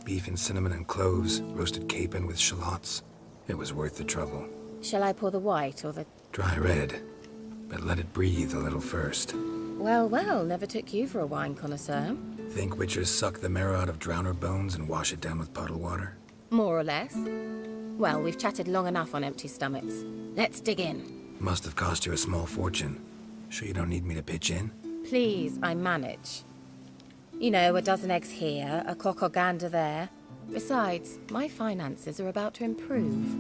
Beef and cinnamon and cloves, roasted capon with shallots. It was worth the trouble. Shall I pour the white or the... Dry red, but let it breathe a little first. Well, well, never took you for a wine connoisseur. Think witchers suck the marrow out of drowner bones and wash it down with puddle water? More or less. Well, we've chatted long enough on empty stomachs. Let's dig in. Must have cost you a small fortune. Sure you don't need me to pitch in? Please, I manage. You know, a dozen eggs here, a cock or gander there. Besides, my finances are about to improve.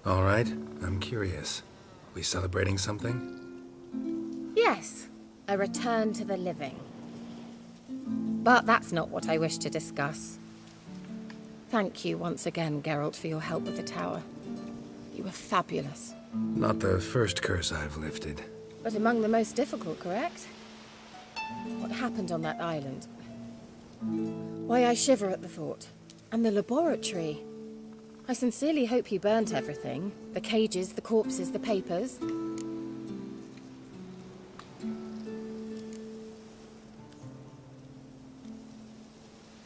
All right, I'm curious. We celebrating something? Yes, a return to the living. But that's not what I wish to discuss. Thank you once again, Geralt, for your help with the tower. You were fabulous. Not the first curse I've lifted. But among the most difficult, correct? What happened on that island? Why, I shiver at the thought. And the laboratory. I sincerely hope you burnt everything. The cages, the corpses, the papers.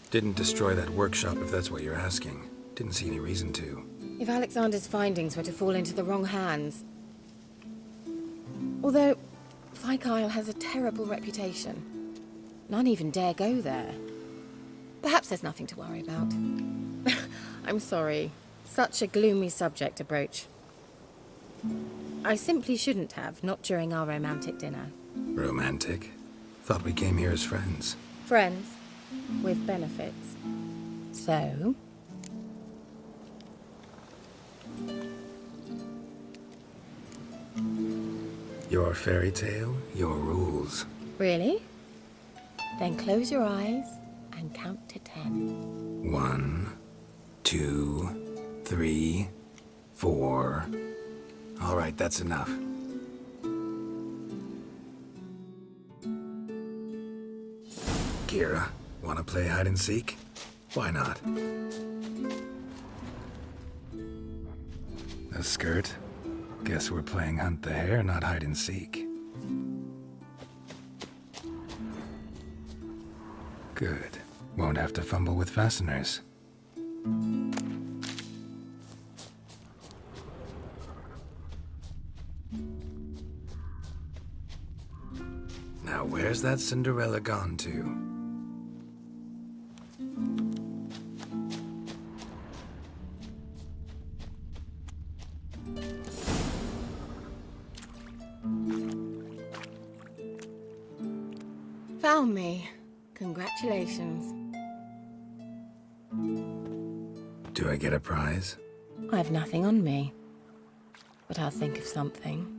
Didn't destroy that workshop, if that's what you're asking. Didn't see any reason to. If Alexander's findings were to fall into the wrong hands... Although, Fyke Isle has a terrible reputation. None even dare go there. Perhaps there's nothing to worry about. I'm sorry. Such a gloomy subject to broach. I simply shouldn't have, not during our romantic dinner. Romantic? Thought we came here as friends. Friends, with benefits. So? Your fairy tale, your rules. Really? Then close your eyes and count to 10. 1, 2, 3, 4. All right, that's enough. Kira, wanna play hide and seek? Why not? A skirt? Guess we're playing hunt the hare, not hide and seek. Good. Won't have to fumble with fasteners. Now where's that Cinderella gone to? Found me. Congratulations. Do I get a prize? I have nothing on me. But I'll think of something.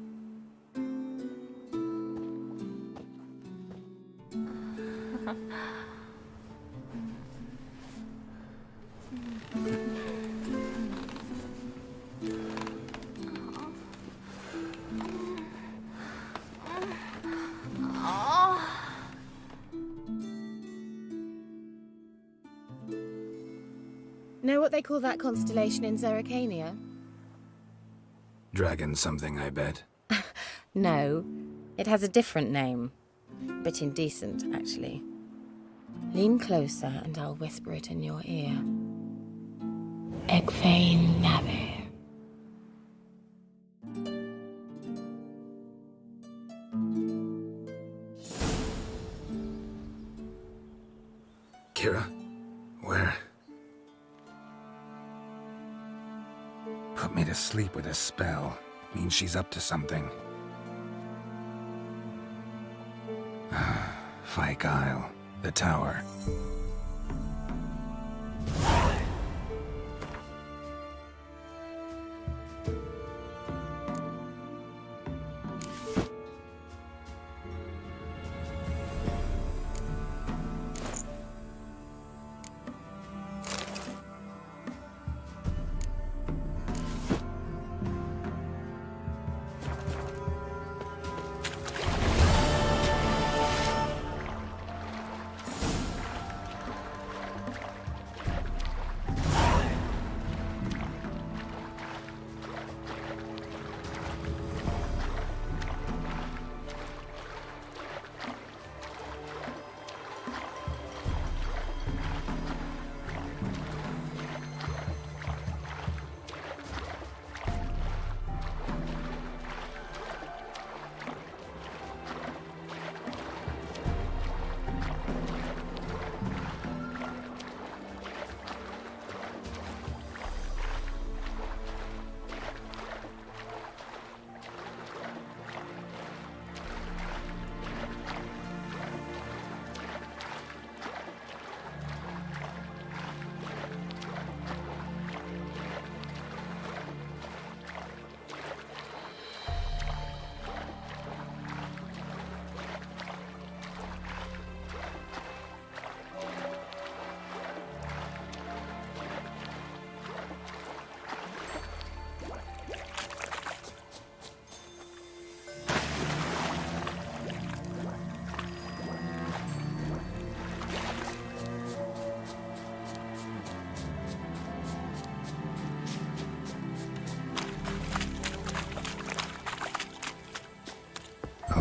Know what they call that constellation in Zerrikania? Dragon something, I bet. No, it has a different name. Bit indecent, actually. Lean closer and I'll whisper it in your ear. Egfain Nave. Kira? Where? Put me to sleep with a spell. Means she's up to something. Fyke Isle. The tower.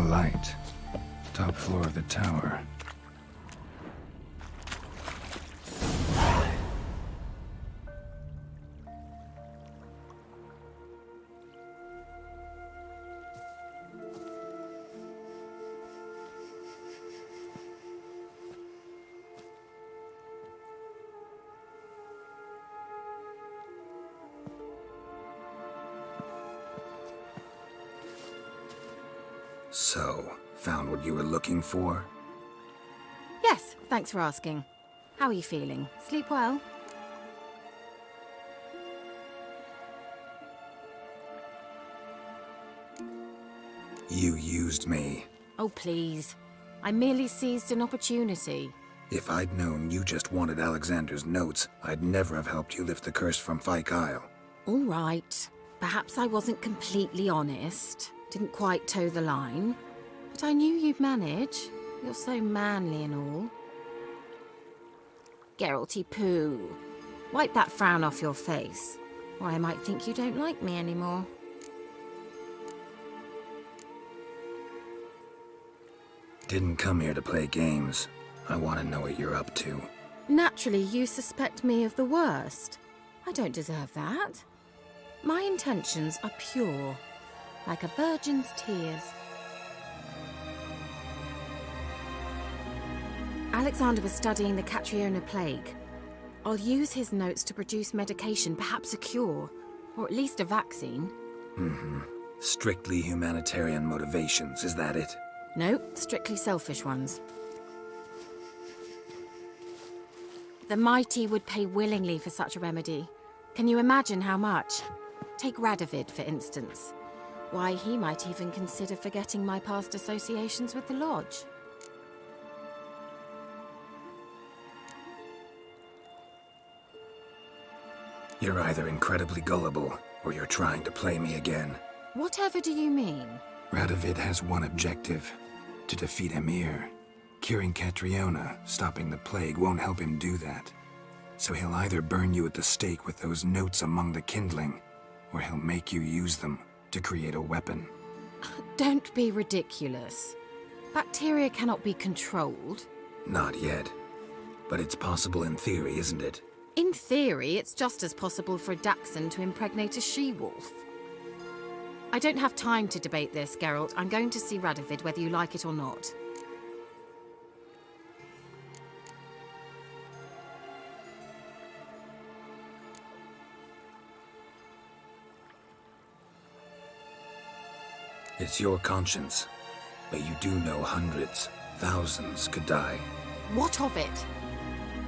light. Top floor of the tower. So, found what you were looking for? Yes, thanks for asking. How are you feeling? Sleep well? You used me. Oh, please. I merely seized an opportunity. If I'd known you just wanted Alexander's notes, I'd never have helped you lift the curse from Fyke Isle. All right. Perhaps I wasn't completely honest. Didn't quite toe the line. But I knew you'd manage. You're so manly and all. Geralty poo. Wipe that frown off your face, or I might think you don't like me anymore. Didn't come here to play games. I want to know what you're up to. Naturally, you suspect me of the worst. I don't deserve that. My intentions are pure, like a virgin's tears. Alexander was studying the Catriona plague. I'll use his notes to produce medication, perhaps a cure, or at least a vaccine. Strictly humanitarian motivations, is that it? No, strictly selfish ones. The mighty would pay willingly for such a remedy. Can you imagine how much? Take Radovid, for instance. Why, he might even consider forgetting my past associations with the Lodge. You're either incredibly gullible, or you're trying to play me again. Whatever do you mean? Radovid has one objective: to defeat Emir. Curing Catriona, stopping the plague, won't help him do that. So he'll either burn you at the stake with those notes among the kindling, or he'll make you use them to create a weapon. Don't be ridiculous. Bacteria cannot be controlled. Not yet. But it's possible in theory, isn't it? In theory, it's just as possible for a Dachshund to impregnate a she-wolf. I don't have time to debate this, Geralt. I'm going to see Radovid, whether you like it or not. It's your conscience. But you do know hundreds, thousands could die. What of it?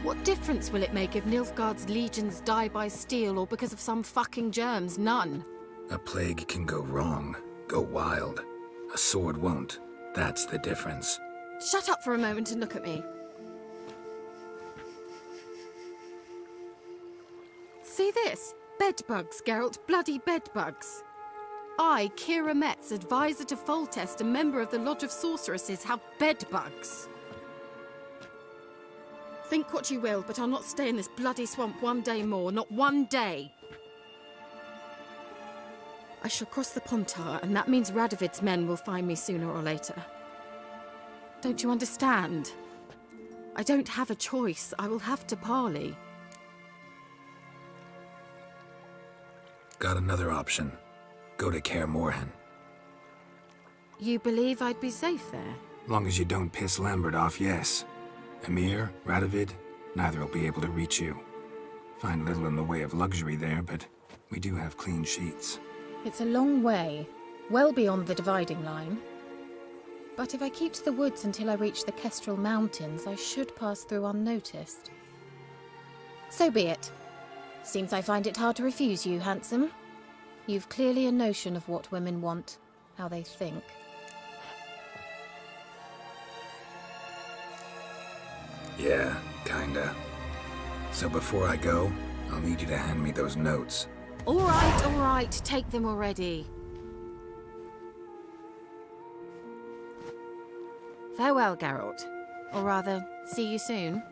What difference will it make if Nilfgaard's legions die by steel or because of some fucking germs? None. A plague can go wrong, go wild. A sword won't. That's the difference. Shut up for a moment and look at me. See this? Bedbugs, Geralt. Bloody bedbugs. I, Kira Metz, advisor to Foltest, a member of the Lodge of Sorceresses, have bedbugs. Think what you will, but I'll not stay in this bloody swamp one day more. Not one day. I shall cross the Pontar, and that means Radovid's men will find me sooner or later. Don't you understand? I don't have a choice. I will have to parley. Got another option. Go to Kaer Morhen. You believe I'd be safe there? Long as you don't piss Lambert off, yes. Emir, Radovid, neither will be able to reach you. Find little in the way of luxury there, but we do have clean sheets. It's a long way, well beyond the dividing line. But if I keep to the woods until I reach the Kestrel Mountains, I should pass through unnoticed. So be it. Seems I find it hard to refuse you, handsome. You've clearly a notion of what women want, how they think. Yeah, kinda. So before I go, I'll need you to hand me those notes. All right, take them already. Farewell, Geralt. Or rather, see you soon.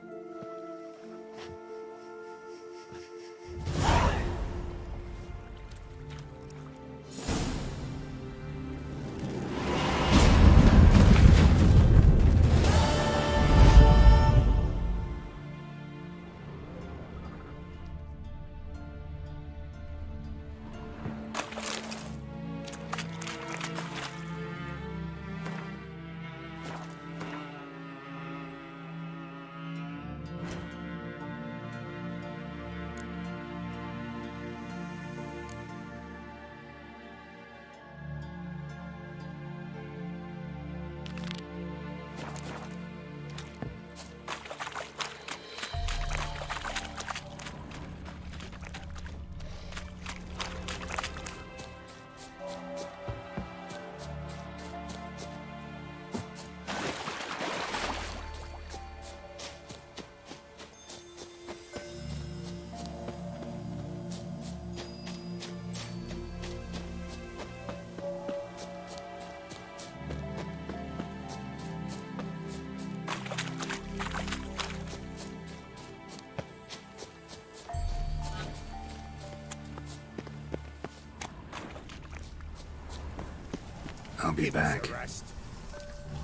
I'll be back.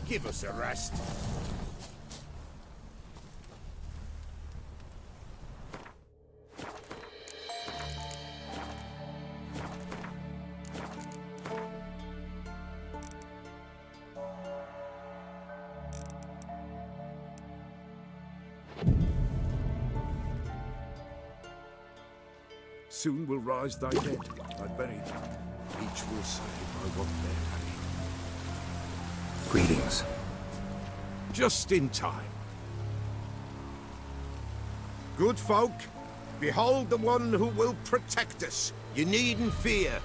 Give us a rest. Soon will rise thy dead, thy buried. Each will say by what they're having. Greetings. Just in time. Good folk, behold the one who will protect us. You needn't fear.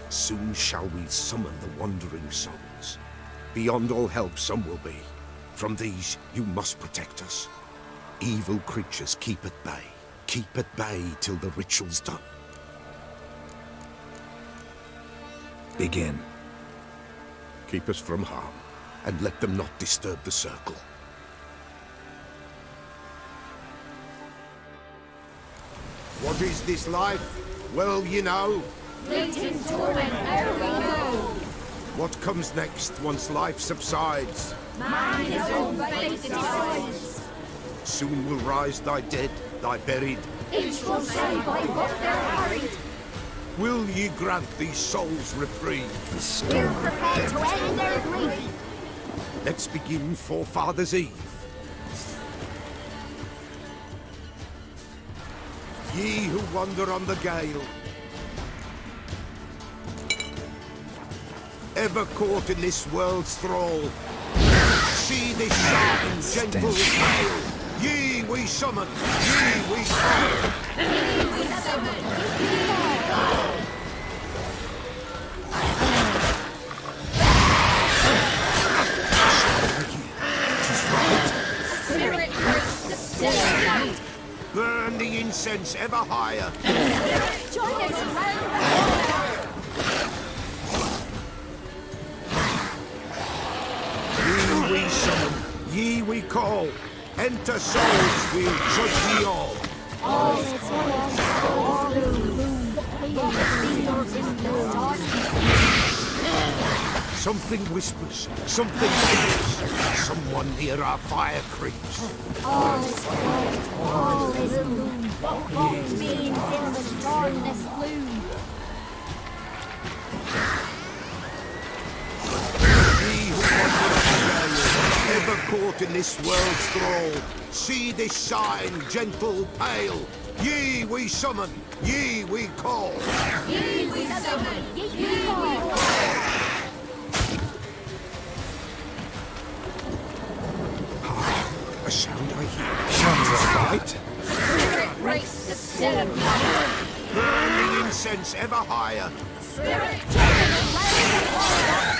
Soon shall we summon the wandering souls. Beyond all help some will be. From these you must protect us. Evil creatures keep at bay. Keep at bay till the ritual's done. Begin. Keep us from harm, and let them not disturb the circle. What is this life? Well, you know. Fleeting torment, ere we know. What comes next once life subsides? Man his own fate decides. Soon will rise thy dead, thy buried. Each will say by what they're harried. Will ye grant these souls reprieve? We're prepared to end their grief. Let's begin Forefathers' Eve. Ye who wander on the gale, ever caught in this world's thrall, see this shine, gentle tale. Ye we summon, ye we call. Ye we summon, ye we call. Spirit breaks the still night. Burn the incense ever higher. Spirit, join us round the fire. Ye we summon, ye we call. Enter souls, we'll judge ye all. All is lost, all gloom. Something whispers, something whispers. Someone near our fire creeps. All is white, all is gloom. What means in the darkness gloom? Ye who wander on the gale, ever caught in this world's thrall, see this shine, gentle, pale. Ye we summon, ye we call. Ye we summon, ye we call. A sound I hear. Sounds right. Spirit breaks the still night. Burn the incense ever higher. Spirit joins round the fire.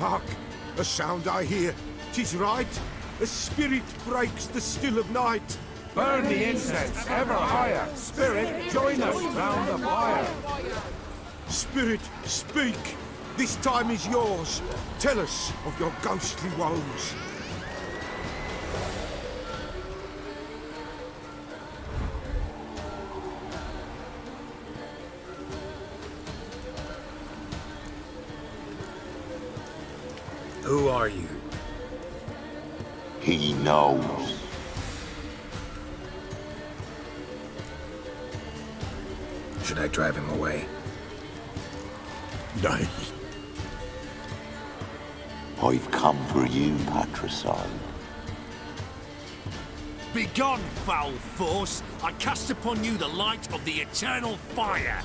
Hark! A sound I hear. 'Tis right. A spirit breaks the still of night. Burn the incense ever higher. Spirit, join us round the fire. Spirit, speak. This time is yours. Tell us of your ghostly woes. Who are you? He knows. Should I drive him away? Nay. I've come for you, patricide. Begone, foul force! I cast upon you the light of the eternal fire!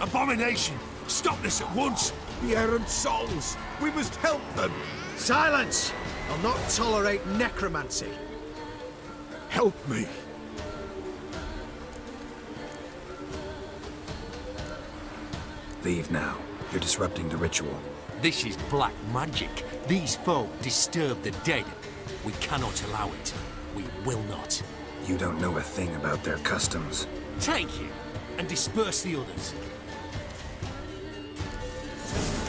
Abomination! Stop this at once! The errant souls! We must help them! Silence! I'll not tolerate necromancy. Help me! Leave now. You're disrupting the ritual. This is black magic. These folk disturb the dead. We cannot allow it. We will not. You don't know a thing about their customs. Take him and disperse the others.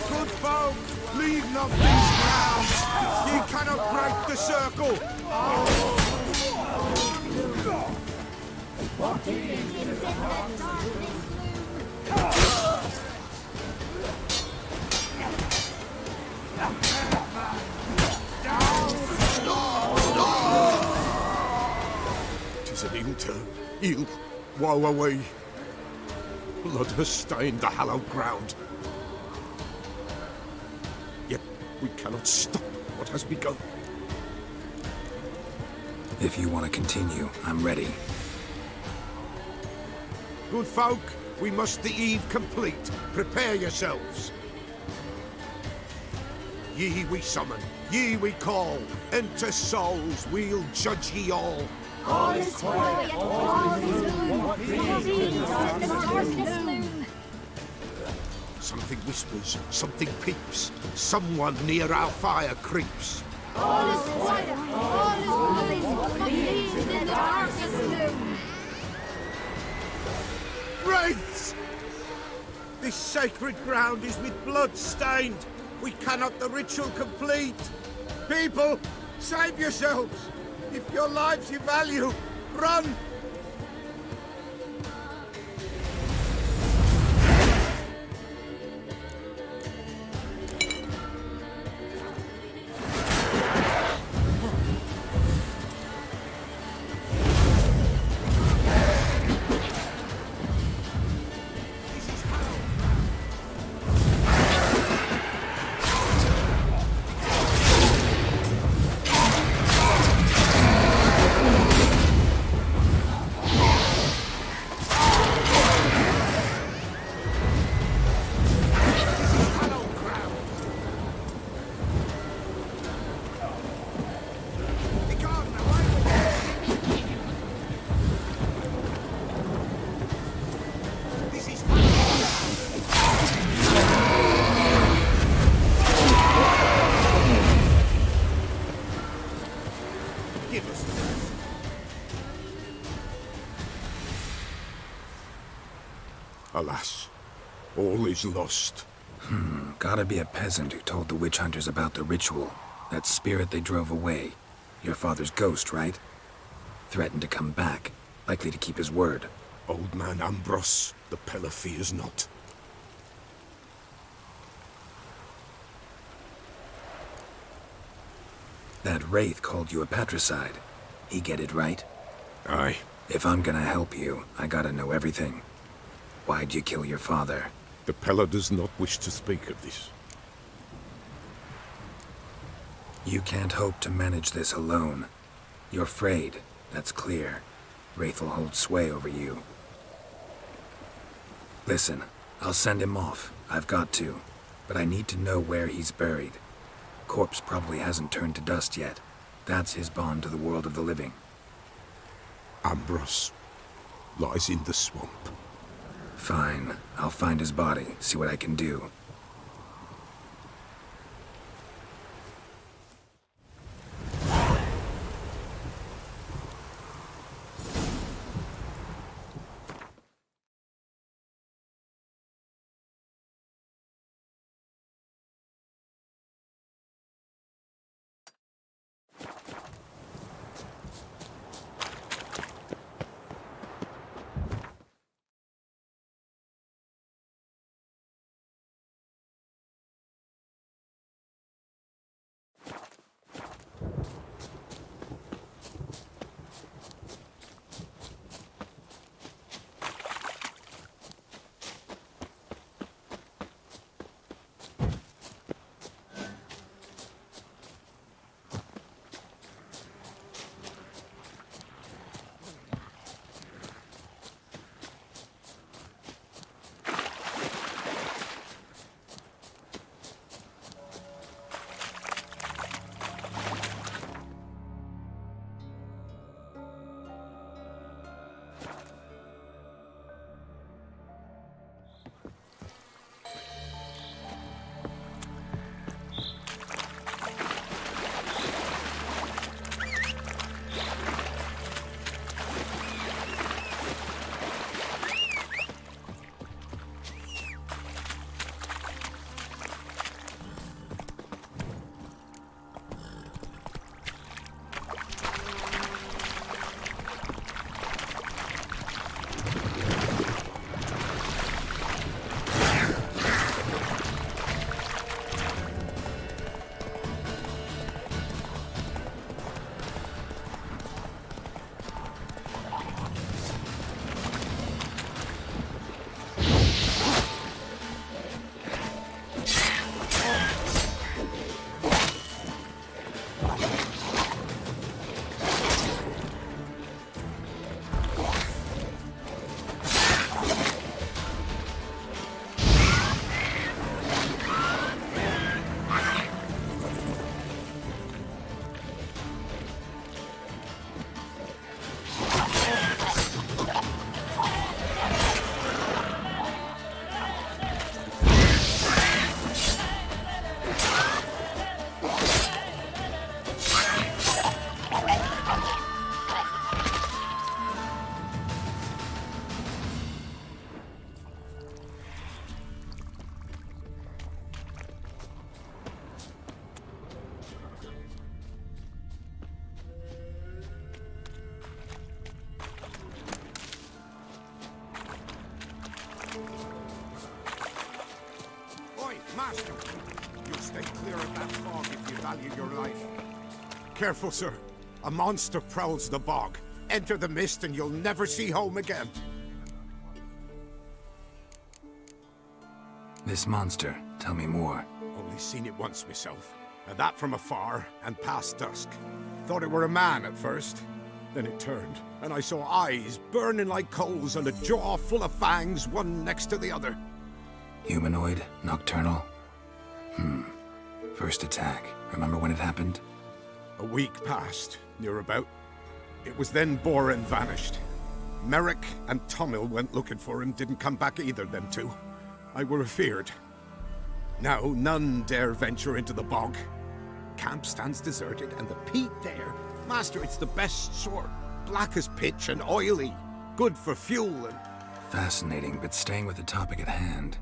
Good folk, leave not these grounds! Ye cannot break the circle! Tis an ill turn. Ill. Woe away. Blood has stained the hallowed ground. Yet we cannot stop what has begun. If you want to continue, I'm ready. Good folk, we must the eve complete. Prepare yourselves. Ye we summon, ye we call. Enter souls, we'll judge ye all. All is quiet, all is gloom. Beings in the darkness loom. Something whispers, something peeps. Someone near our fire creeps. All is quiet, all is gloom. Beings in the darkness loom. Wraiths! This sacred ground is with blood stained. We cannot the ritual complete. People, save yourselves. If your lives you value, run! Alas, all is lost. Gotta be a peasant who told the witch hunters about the ritual. That spirit they drove away. Your father's ghost, right? Threatened to come back. Likely to keep his word. Old man Ambros, the Pella fears not. That wraith called you a patricide. He get it right? Aye. If I'm gonna help you, I gotta know everything. Why'd you kill your father? The Pella does not wish to speak of this. You can't hope to manage this alone. You're afraid, that's clear. Wraith will hold sway over you. Listen, I'll send him off. I've got to. But I need to know where he's buried. Corpse probably hasn't turned to dust yet. That's his bond to the world of the living. Ambros lies in the swamp. Fine. I'll find his body, see what I can do. Master, you'll stay clear of that fog if you value your life. Careful, sir. A monster prowls the bog. Enter the mist and you'll never see home again. This monster, tell me more. Only seen it once myself. And that from afar and past dusk. Thought it were a man at first. Then it turned, and I saw eyes burning like coals and a jaw full of fangs, one next to the other. Humanoid? Nocturnal? First attack. Remember when it happened? A week passed, near about. It was then Boren vanished. Merrick and Tomil went looking for him, didn't come back either, them two. I were afeard. Now none dare venture into the bog. Camp stands deserted, and the peat there, Master, it's the best sort. Black as pitch and oily. Good for fuel and... Fascinating, but staying with the topic at hand.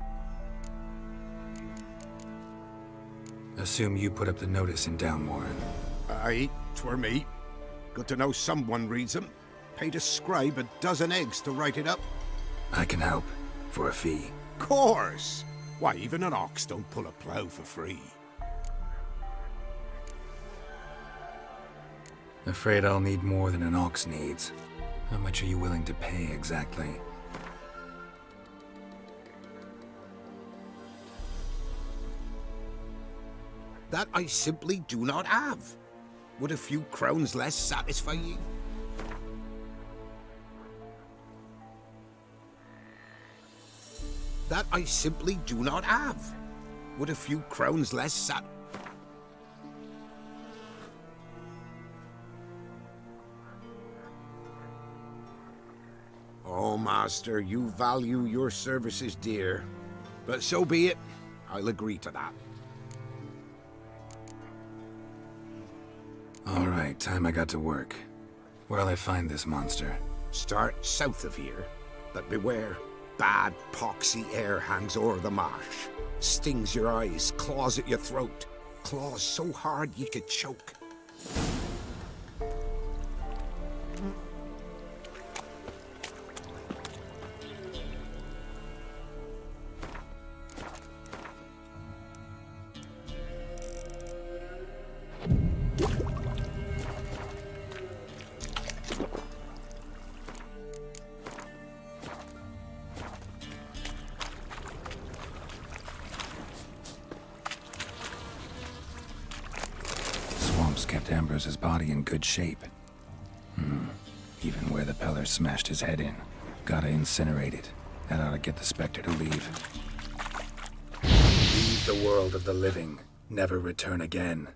Assume you put up the notice in Downwarren. Aye, 'twere me. Good to know someone reads them. Paid a scribe a dozen eggs to write it up. I can help. For a fee. Course! Why, even an ox don't pull a plough for free. Afraid I'll need more than an ox needs. How much are you willing to pay exactly? That I simply do not have. Would a few crowns less satisfy ye? That I simply do not have. Would a few crowns less Oh, Master, you value your services dear. But so be it. I'll agree to that. All right, time I got to work. Where'll I find this monster? Start south of here, but beware. Bad, poxy air hangs o'er the marsh. Stings your eyes, claws at your throat. Claws so hard you could choke. Kept Ambrose's body in good shape. Even where the Peller smashed his head in. Gotta incinerate it. That ought to get the Spectre to leave. Leave the world of the living. Never return again.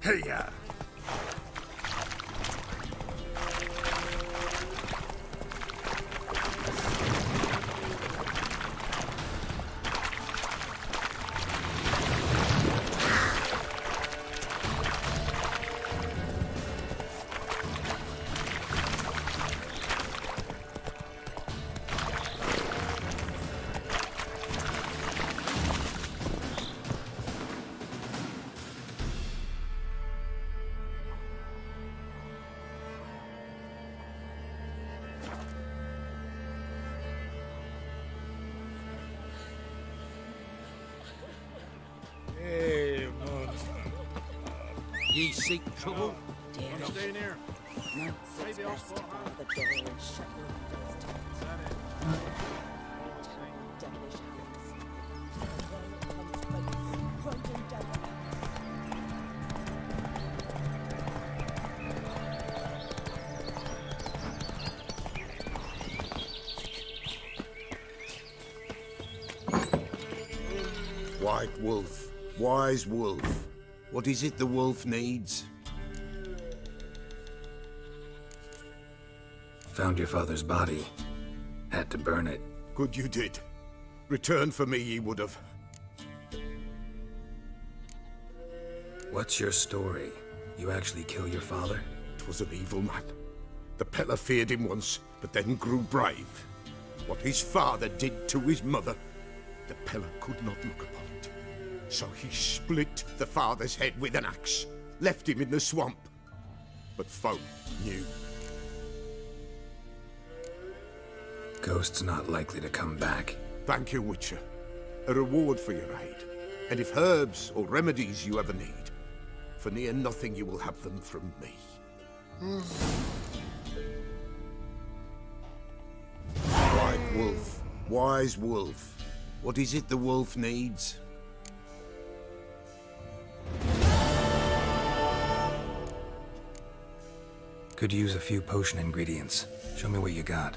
Hey-ya! Hey, man. Ye seek trouble? Stay near. Maybe I'll spot her. White wolf, wise wolf. What is it the wolf needs? Found your father's body. Had to burn it. Good you did. Return for me ye would have. What's your story? You actually kill your father? 'Twas an evil man. The Peller feared him once, but then grew brave. What his father did to his mother, the Peller could not look upon it. So he split the father's head with an axe, left him in the swamp. But folk knew. Ghost's not likely to come back. Thank you, Witcher. A reward for your aid. And if herbs or remedies you ever need, for near nothing you will have them from me. White wolf, wise wolf. What is it the wolf needs? Could use a few potion ingredients. Show me what you got.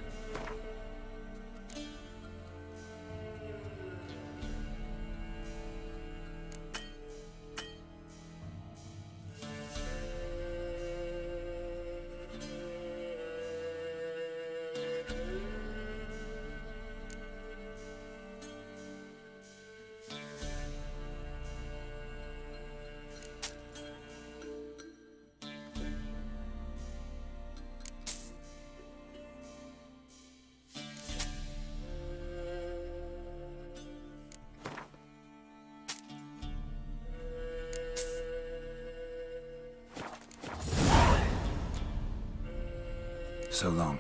So long.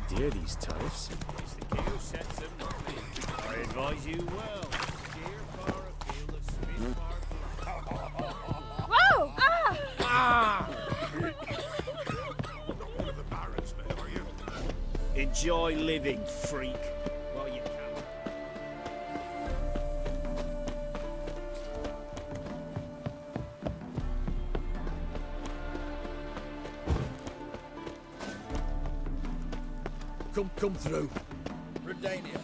Dear these types. I advise you well. Steer far afield, spin far. Whoa! Ah! Ah! Enjoy living, freak, while you can. Come through. Redania.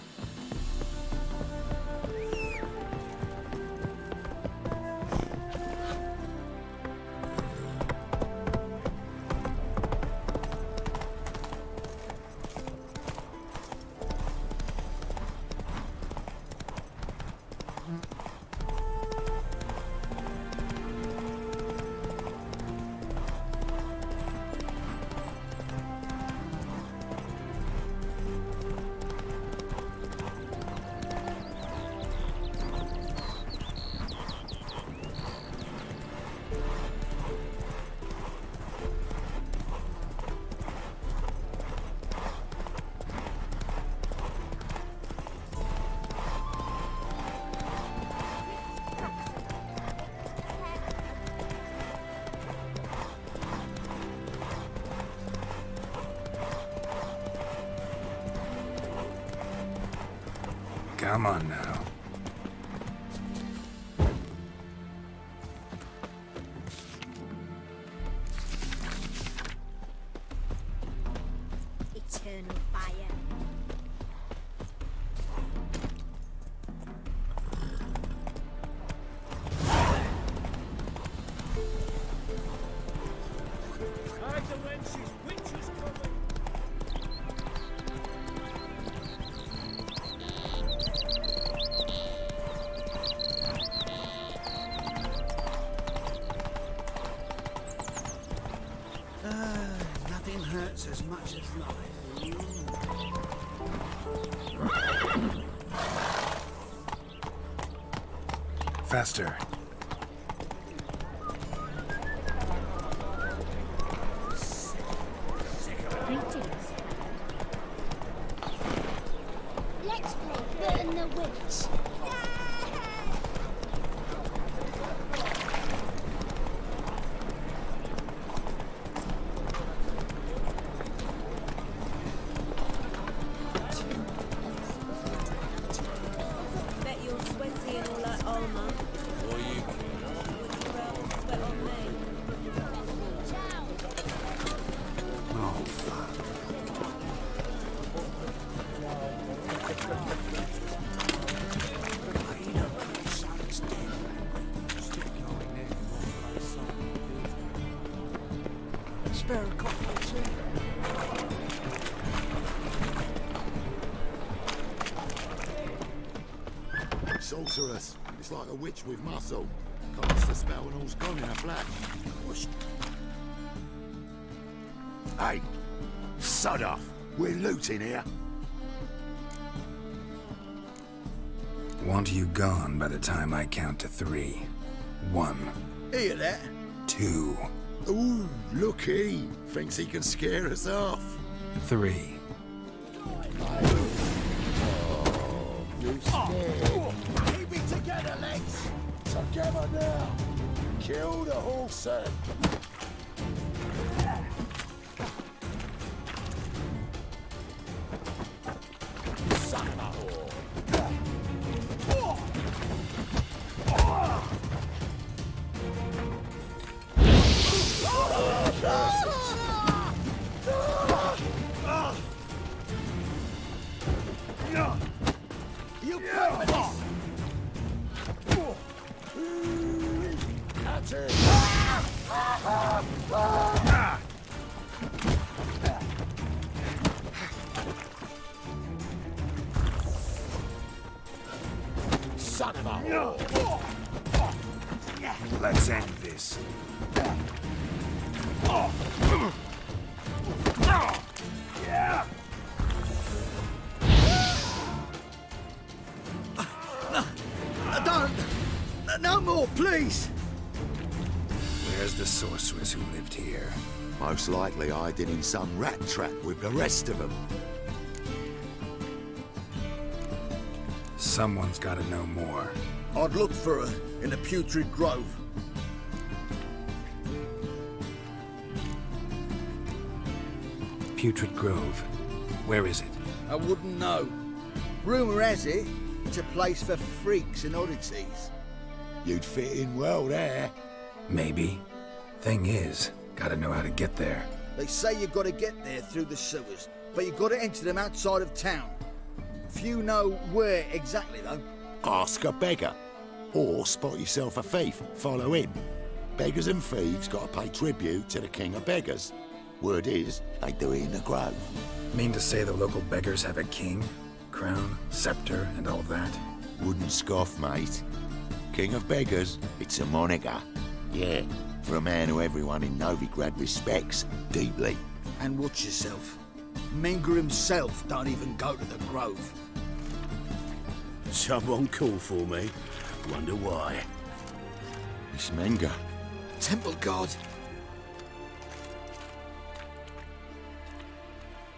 Come on now. Eternal fire. Hide the wenches, witches coming! Nothing hurts as much as life. Faster. Greetings. Let's play Burn the Witch. Bet you're sweaty and all that armor. Or you Would you rather sweat on me? Oh, fuck. Spare a couple or two. Sorceress. It's like a witch with muscle. Casts the spell and all's gone in a flash. Whoosh. Hey, sod off. We're looting here. Want you gone by the time I count to 3. 1, Hear that? 2, Ooh, look he. Thinks he can scare us off. 3. You scared. Keep it together, legs. Together now. Kill the horse. Son of a whore. You pay for this! Catch it! Son of a whore! Let's end this. Yeah! No more, please! Where's the sorceress who lived here? Most likely hiding in some rat trap with the rest of them. Someone's gotta know more. I'd look for her in the Putrid Grove. Putrid Grove. Where is it? I wouldn't know. Rumour has it, it's a place for freaks and oddities. You'd fit in well there. Maybe. Thing is, gotta know how to get there. They say you've got to get there through the sewers, but you've got to enter them outside of town. Few know where exactly, though. Ask a beggar. Or spot yourself a thief, follow him. Beggars and thieves got to pay tribute to the king of beggars. Word is, they do it in the grove. Mean to say the local beggars have a king, crown, scepter, and all that? Wouldn't scoff, mate. King of beggars, it's a moniker. Yeah, for a man who everyone in Novigrad respects deeply. And watch yourself. Menger himself don't even go to the grove. Someone call for me. Wonder why. It's Menger. Temple guard.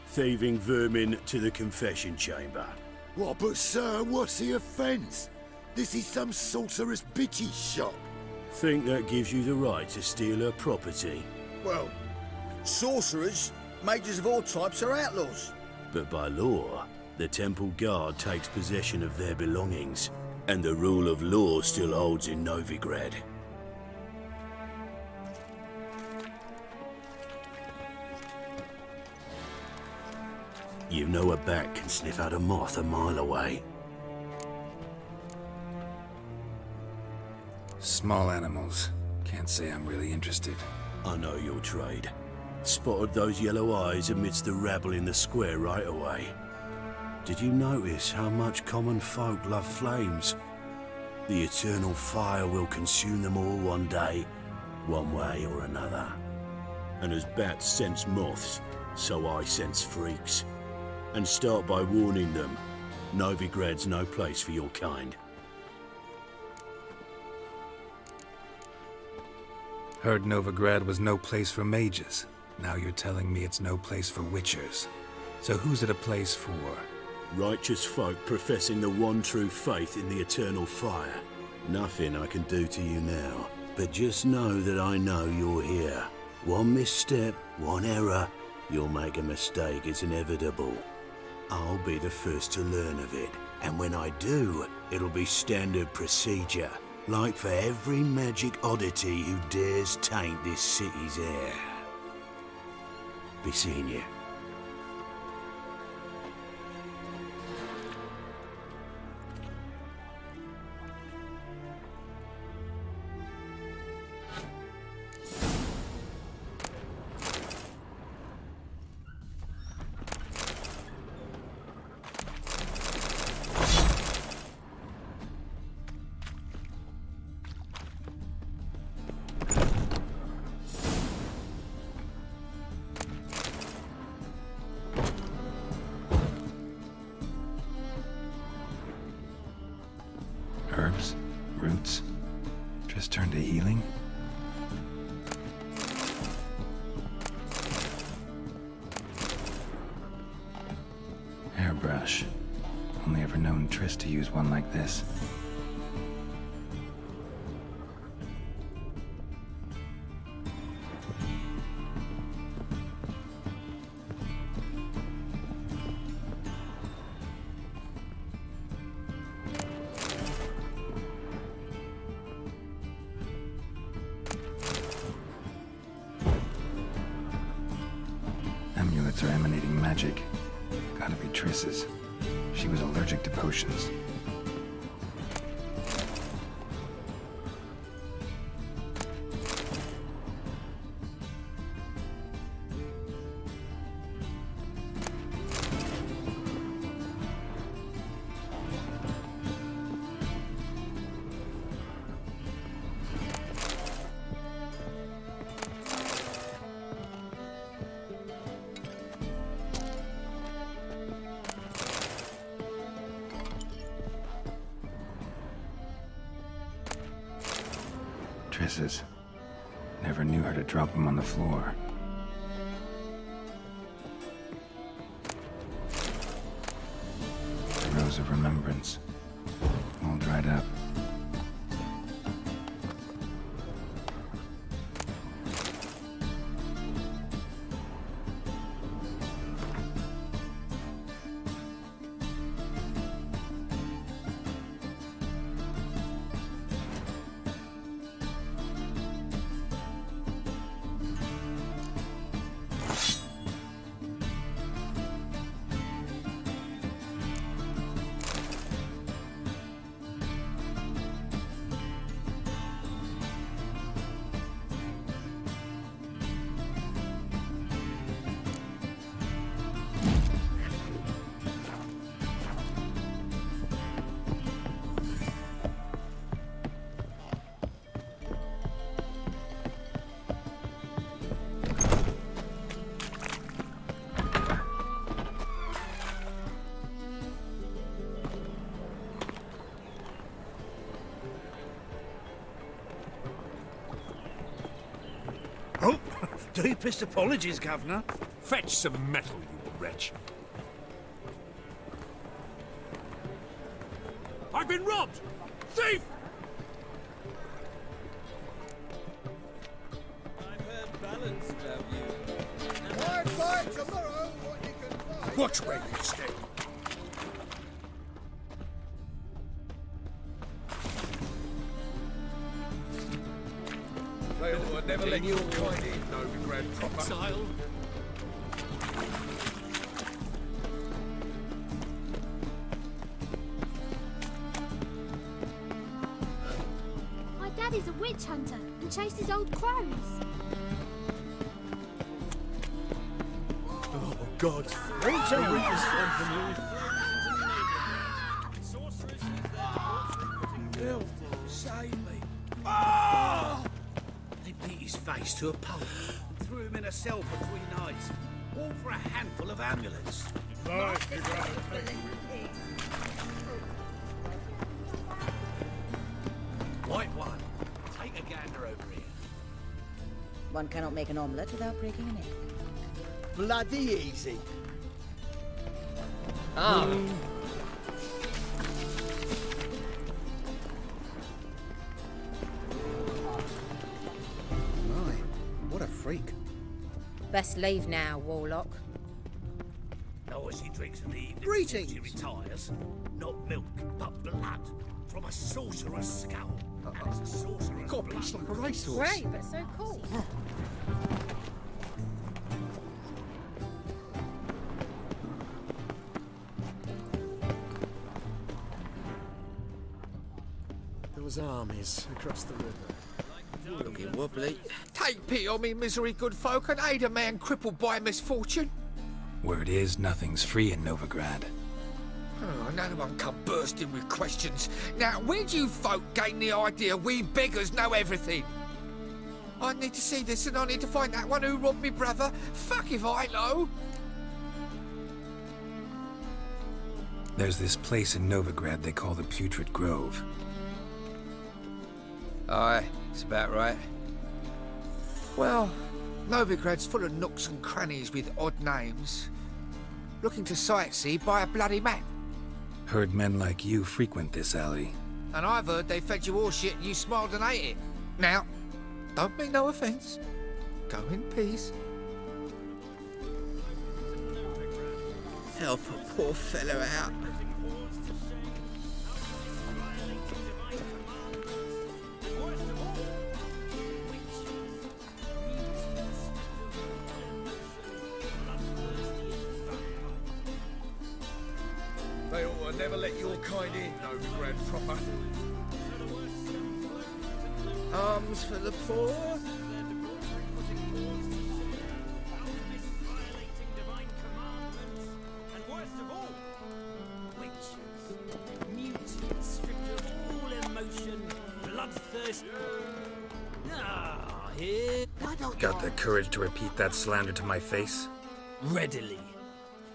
Thieving vermin to the confession chamber. What, but sir, what's the offence? This is some sorcerer's bitchy shop. Think that gives you the right to steal her property? Well, sorcerers, mages of all types are outlaws. But by law, the temple guard takes possession of their belongings, and the rule of law still holds in Novigrad. You know a bat can sniff out a moth a mile away. Small animals. Can't say I'm really interested. I know your trade. Spotted those yellow eyes amidst the rabble in the square right away. Did you notice how much common folk love flames? The eternal fire will consume them all one day, one way or another. And as bats sense moths, so I sense freaks. And start by warning them, Novigrad's no place for your kind. Heard Novigrad was no place for mages. Now you're telling me it's no place for witchers. So who's it a place for? Righteous folk professing the one true faith in the eternal fire. Nothing I can do to you now, but just know that I know you're here. One misstep, one error, you'll make a mistake, it's inevitable. I'll be the first to learn of it, and when I do, it'll be standard procedure, like for every magic oddity who dares taint this city's air. Be seeing you. Herbs, roots, just turn to healing? Hairbrush. Only ever known Triss to use one like this. Amulets are emanating magic. Gotta be Triss's. She was allergic to potions. Triss's. Never knew her to drop them on the floor. The Rose of Remembrance. All dried up. Deepest apologies, Governor. Fetch some metal, you wretch. I've been robbed! Thief! I've heard balance about you. I'd fight tomorrow what you can find. Watch where you step. They ought to never let your kind in, Novigrad proper. Exile. My daddy's a witch hunter and chases old crows. Oh, God. Bill, save me. Ah! They beat his face to a pulp and threw him in a cell for 3 nights, all for a handful of amulets. Nice, you got White one, take a gander over here. One cannot make an omelette without breaking an egg. Bloody easy. Ah. My, what a freak. Best leave now, Warlock. Noisy drinks in the evening. Greetings. She retires. Not milk, but blood. From a sorcerer's skull. And it's a sorcerer's God, blood. it's like a racehorse. Great, but so cool. There was armies across the river. Looking wobbly. Take pity on me, misery good folk, and aid a man crippled by misfortune. Word is, nothing's free in Novigrad. Oh, no one come bursting with questions. Now, where do you folk gain the idea we beggars know everything? I need to see this and I need to find that one who robbed me brother. Fuck if I know. There's this place in Novigrad they call the Putrid Grove. Aye, it's about right. Well, Novigrad's full of nooks and crannies with odd names. Looking to sightsee by a bloody man. Heard men like you frequent this alley. And I've heard they fed you all shit and you smiled and ate it. Now, don't mean no offence. Go in peace. Help a poor fellow out. They ought to never let your kind in, Novigrad proper. Arms for the poor. And worst of all, witches, mutants, stripped of all emotion, bloodthirst. Ah, here. Got the courage to repeat that slander to my face? Readily.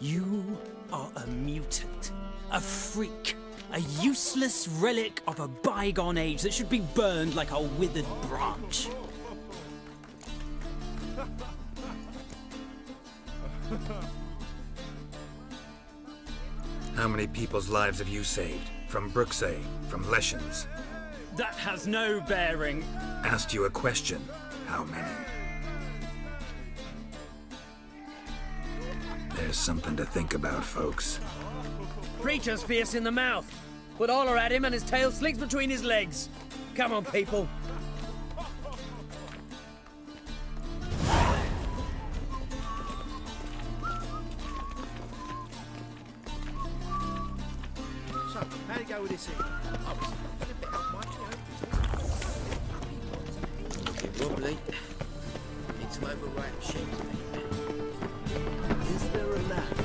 You are a mutant, a freak, a useless relic of a bygone age that should be burned like a withered branch. How many people's lives have you saved? From Bruxay, from Leshens? That has no bearing. Asked you a question. How many? There's something to think about, folks. Preacher's fierce in the mouth. Put Oller at him and his tail slinks between his legs. Come on, people. So, how'd it go with this here? I was a bit up my Looking wobbly. Need some overripe sheep. Is there a lamp?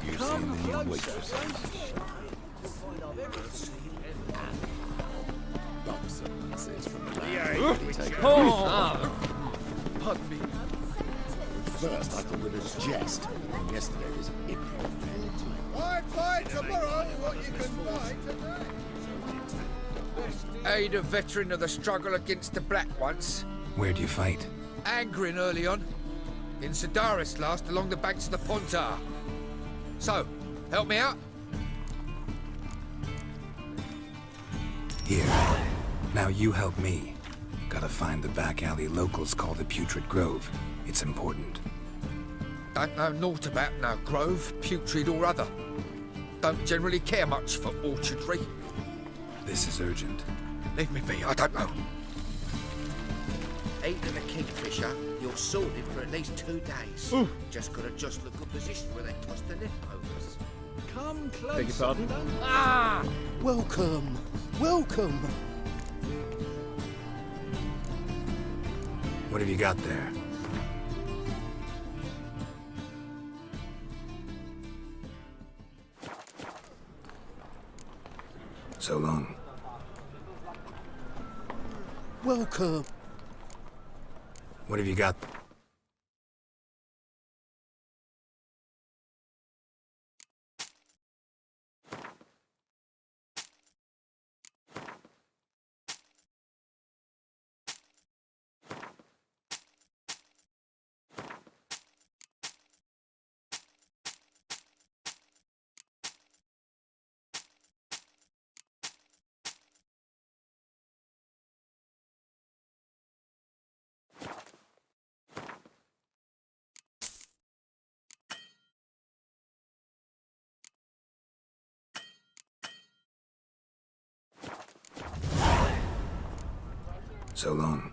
You seen the new waitress? Pardon me. First, I thought it was jest. Yesterday was April. I'd fight tomorrow what you can fight today. Aid a veteran of the struggle against the Black once. Where'd you fight? Angering early on. In Sidaris last, along the banks of the Pontar. So, help me out? Here. Now you help me. Gotta find the back alley locals call the Putrid Grove. It's important. Don't know naught about no grove, putrid or other. Don't generally care much for orchardry. This is urgent. Leave me be, I don't know. Eating a kingfisher, you're sorted for at least 2 days. Ooh. Just gotta just look a position where they toss the leftovers. Come close. Beg your pardon? Ah! Welcome. Welcome. What have you got there? So long. Welcome. What have you got? So long.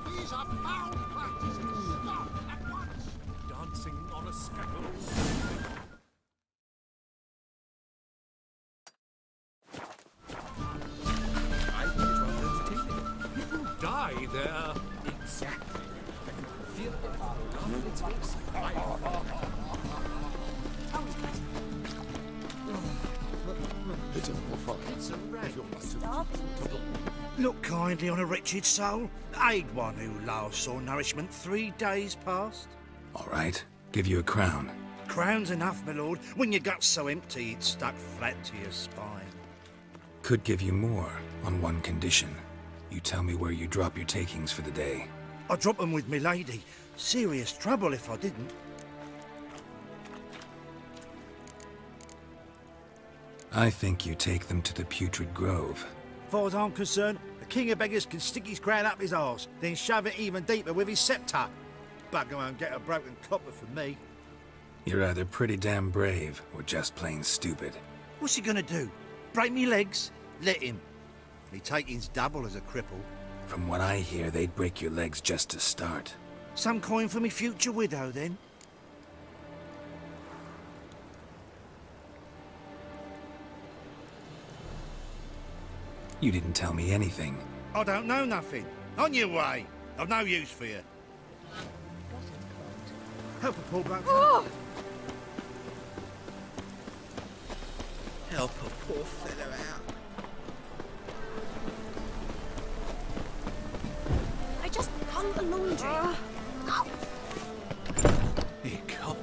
These are foul practices. Stop at once. Dancing on a scaffold. Die there. Exactly. Feel it. Its face. It's a more fun. It's a rag. Look kindly on a wretched soul. Aid one who last saw nourishment 3 days past. All right. Give you a crown. Crown's enough, my lord, when your gut's so empty it's stuck flat to your spine. Could give you more on one condition. You tell me where you drop your takings for the day. I drop 'em with me lady. Serious trouble if I didn't. I think you take them to the Putrid Grove. Far as I'm concerned, the king of beggars can stick his crown up his arse, then shove it even deeper with his scepter. Bugger won't get a broken copper from me. You're either pretty damn brave or just plain stupid. What's he gonna do? Break me legs? Let him. Me taking's double as a cripple. From what I hear, they'd break your legs just to start. Some coin for me future widow, then? You didn't tell me anything. I don't know nothing. On your way. I've no use for you. Help a poor bloke. Oh! Help a poor fellow out. I just hung the laundry. Here come.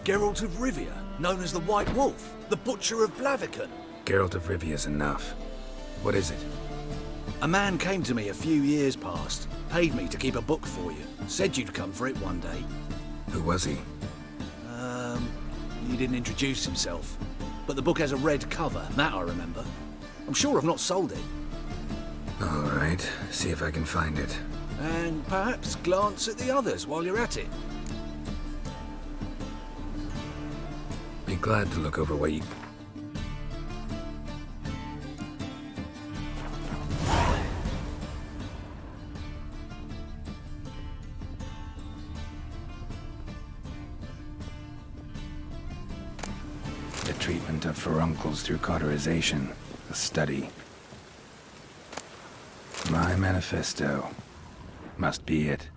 Geralt of Rivia, known as the White Wolf, the Butcher of Blaviken. Geralt of Rivia's enough. What is it? A man came to me a few years past, paid me to keep a book for you, said you'd come for it one day. Who was he? He didn't introduce himself, but the book has a red cover, that I remember. I'm sure I've not sold it. All right, see if I can find it. And perhaps glance at the others while you're at it. Be glad to look over what you... The treatment of furuncles through cauterization, a study. My manifesto. Must be it.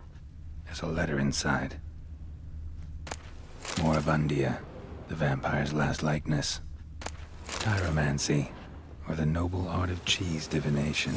There's a letter inside. Moribundia, the vampire's last likeness. Tyromancy, or the noble art of cheese divination.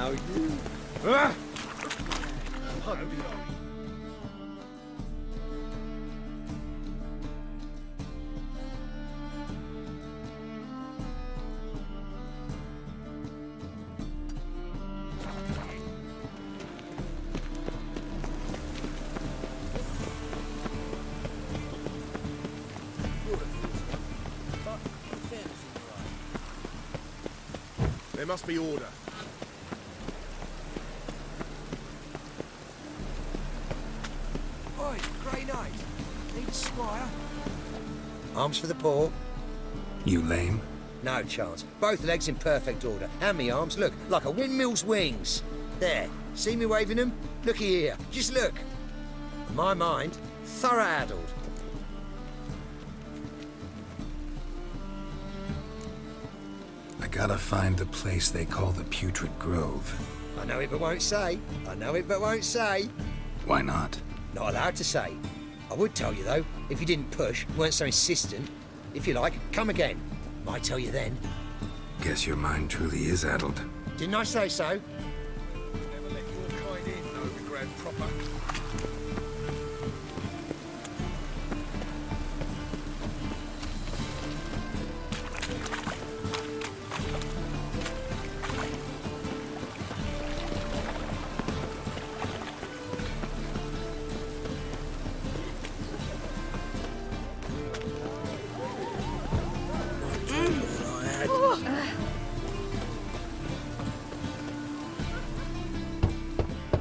Now you... Ah! There must be order. Oi, Grey Knight. Need a squire? Arms for the poor? You lame? No chance. Both legs in perfect order. And me arms, look, like a windmill's wings. There. See me waving them? Looky here. Just look. My mind, thorough-addled. I gotta find the place they call the Putrid Grove. I know it but won't say. I know it but won't say. Why not? Not allowed to say. I would tell you, though, if you didn't push, weren't so insistent. If you like, come again. Might tell you then. Guess your mind truly is addled. Didn't I say so? Never let your kind in, Novigrad proper.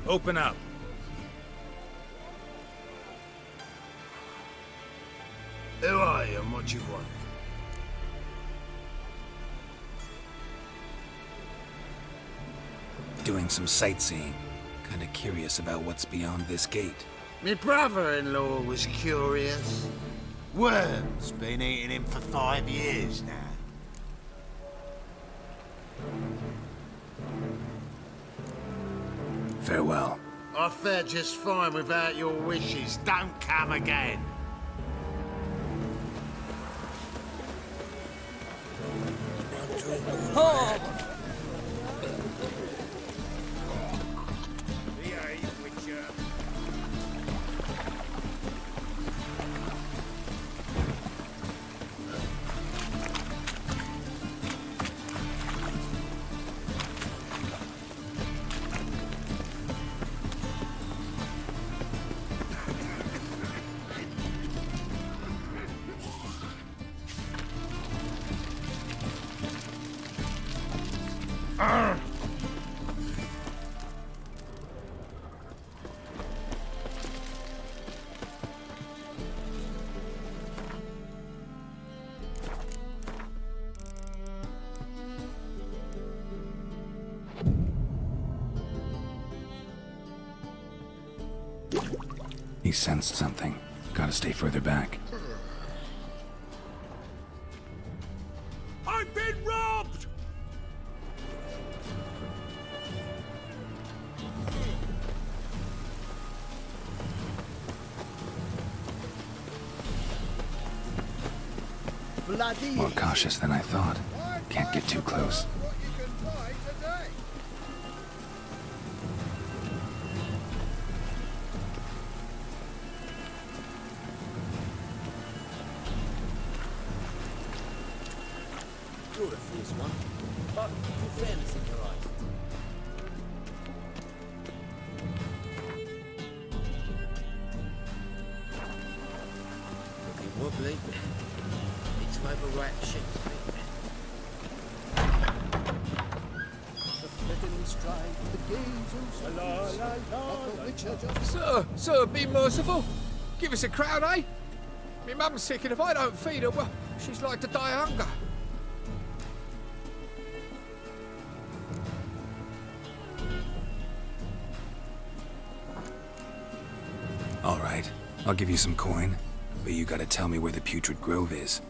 Open up. Who are you and what you want? Doing some sightseeing. Kinda curious about what's beyond this gate. My brother-in-law was curious. Worms been eating him for 5 years now. Farewell. I fared just fine without your wishes. Don't come again. Oh! He sensed something. Gotta stay further back. I've been robbed! Bloody More cautious than I thought. Can't get too close. You're a fierce one, but with fairness in your eyes. Looking wobbly. Need to overwrite the shit. Sir, be merciful. Give us a crown, eh? My mum's sick, and if I don't feed her, well, she's like to die of hunger. All right, I'll give you some coin, but you gotta tell me where the Putrid Grove is.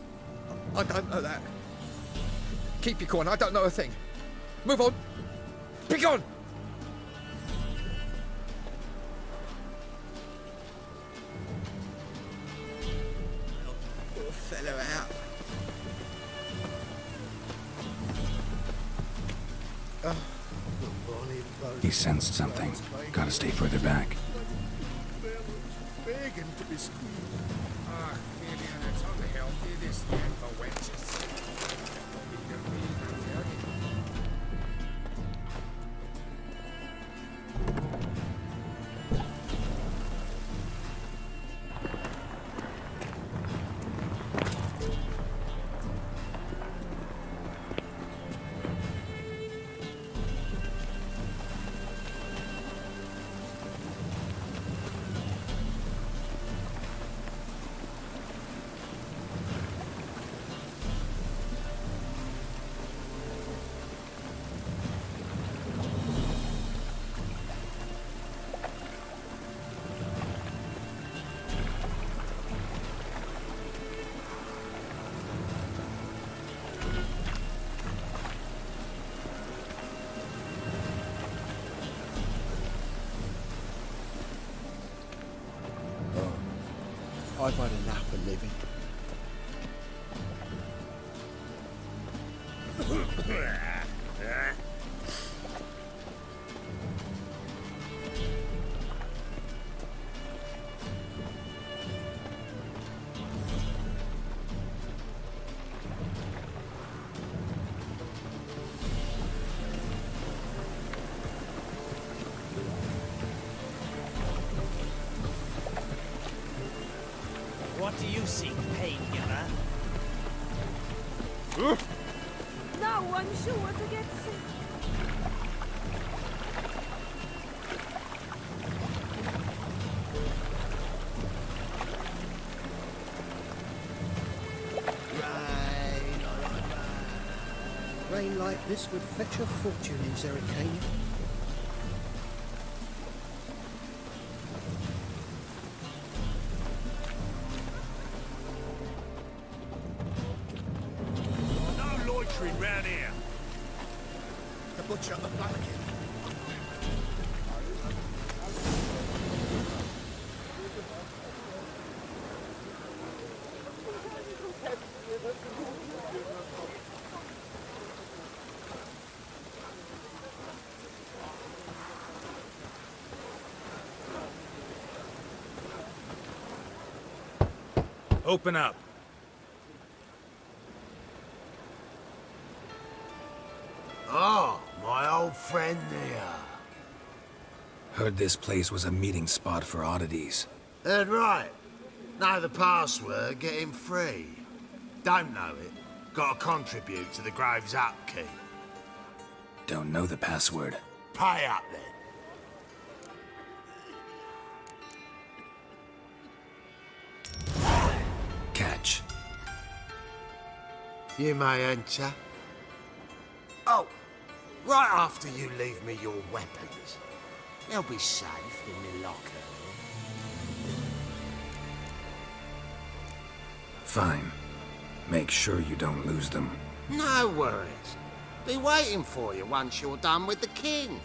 I don't know that. Keep your coin, I don't know a thing. Move on. Be gone! Poor fellow out. Oh, good morning. He sensed something. Gotta stay further back. Begging to be squeezed. Ah, Killian, it's unhealthy, this young for wenches. I've had enough of living. What do you seek, pain giver? No, I'm sure to get sick. Rain like this would fetch a fortune in Zerrikania. No loitering round here. The butcher of Blackhead. Open up. Oh, my old friend here. Heard this place was a meeting spot for oddities. Heard right. Know the password, get him free. Don't know it, gotta contribute to the Grave's upkeep. Don't know the password. Pay up then. Catch. You may enter. Oh, right after you leave me your weapons. They'll be safe in the locker. Fine. Make sure you don't lose them. No worries. Be waiting for you once you're done with the king.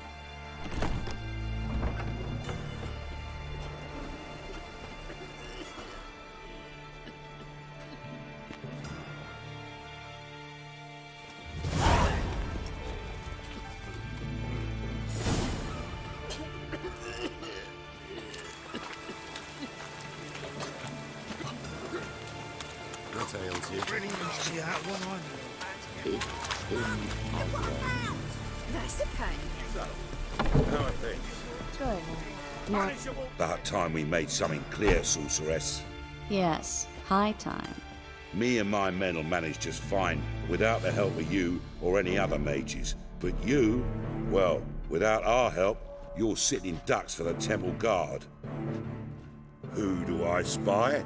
What ails you? That's a pain. How are things? Good. About time we made something clear, sorceress. Yes, high time. Me and my men will manage just fine without the help of you or any other mages. But you, well, without our help, you're sitting ducks for the temple guard. Who do I spy?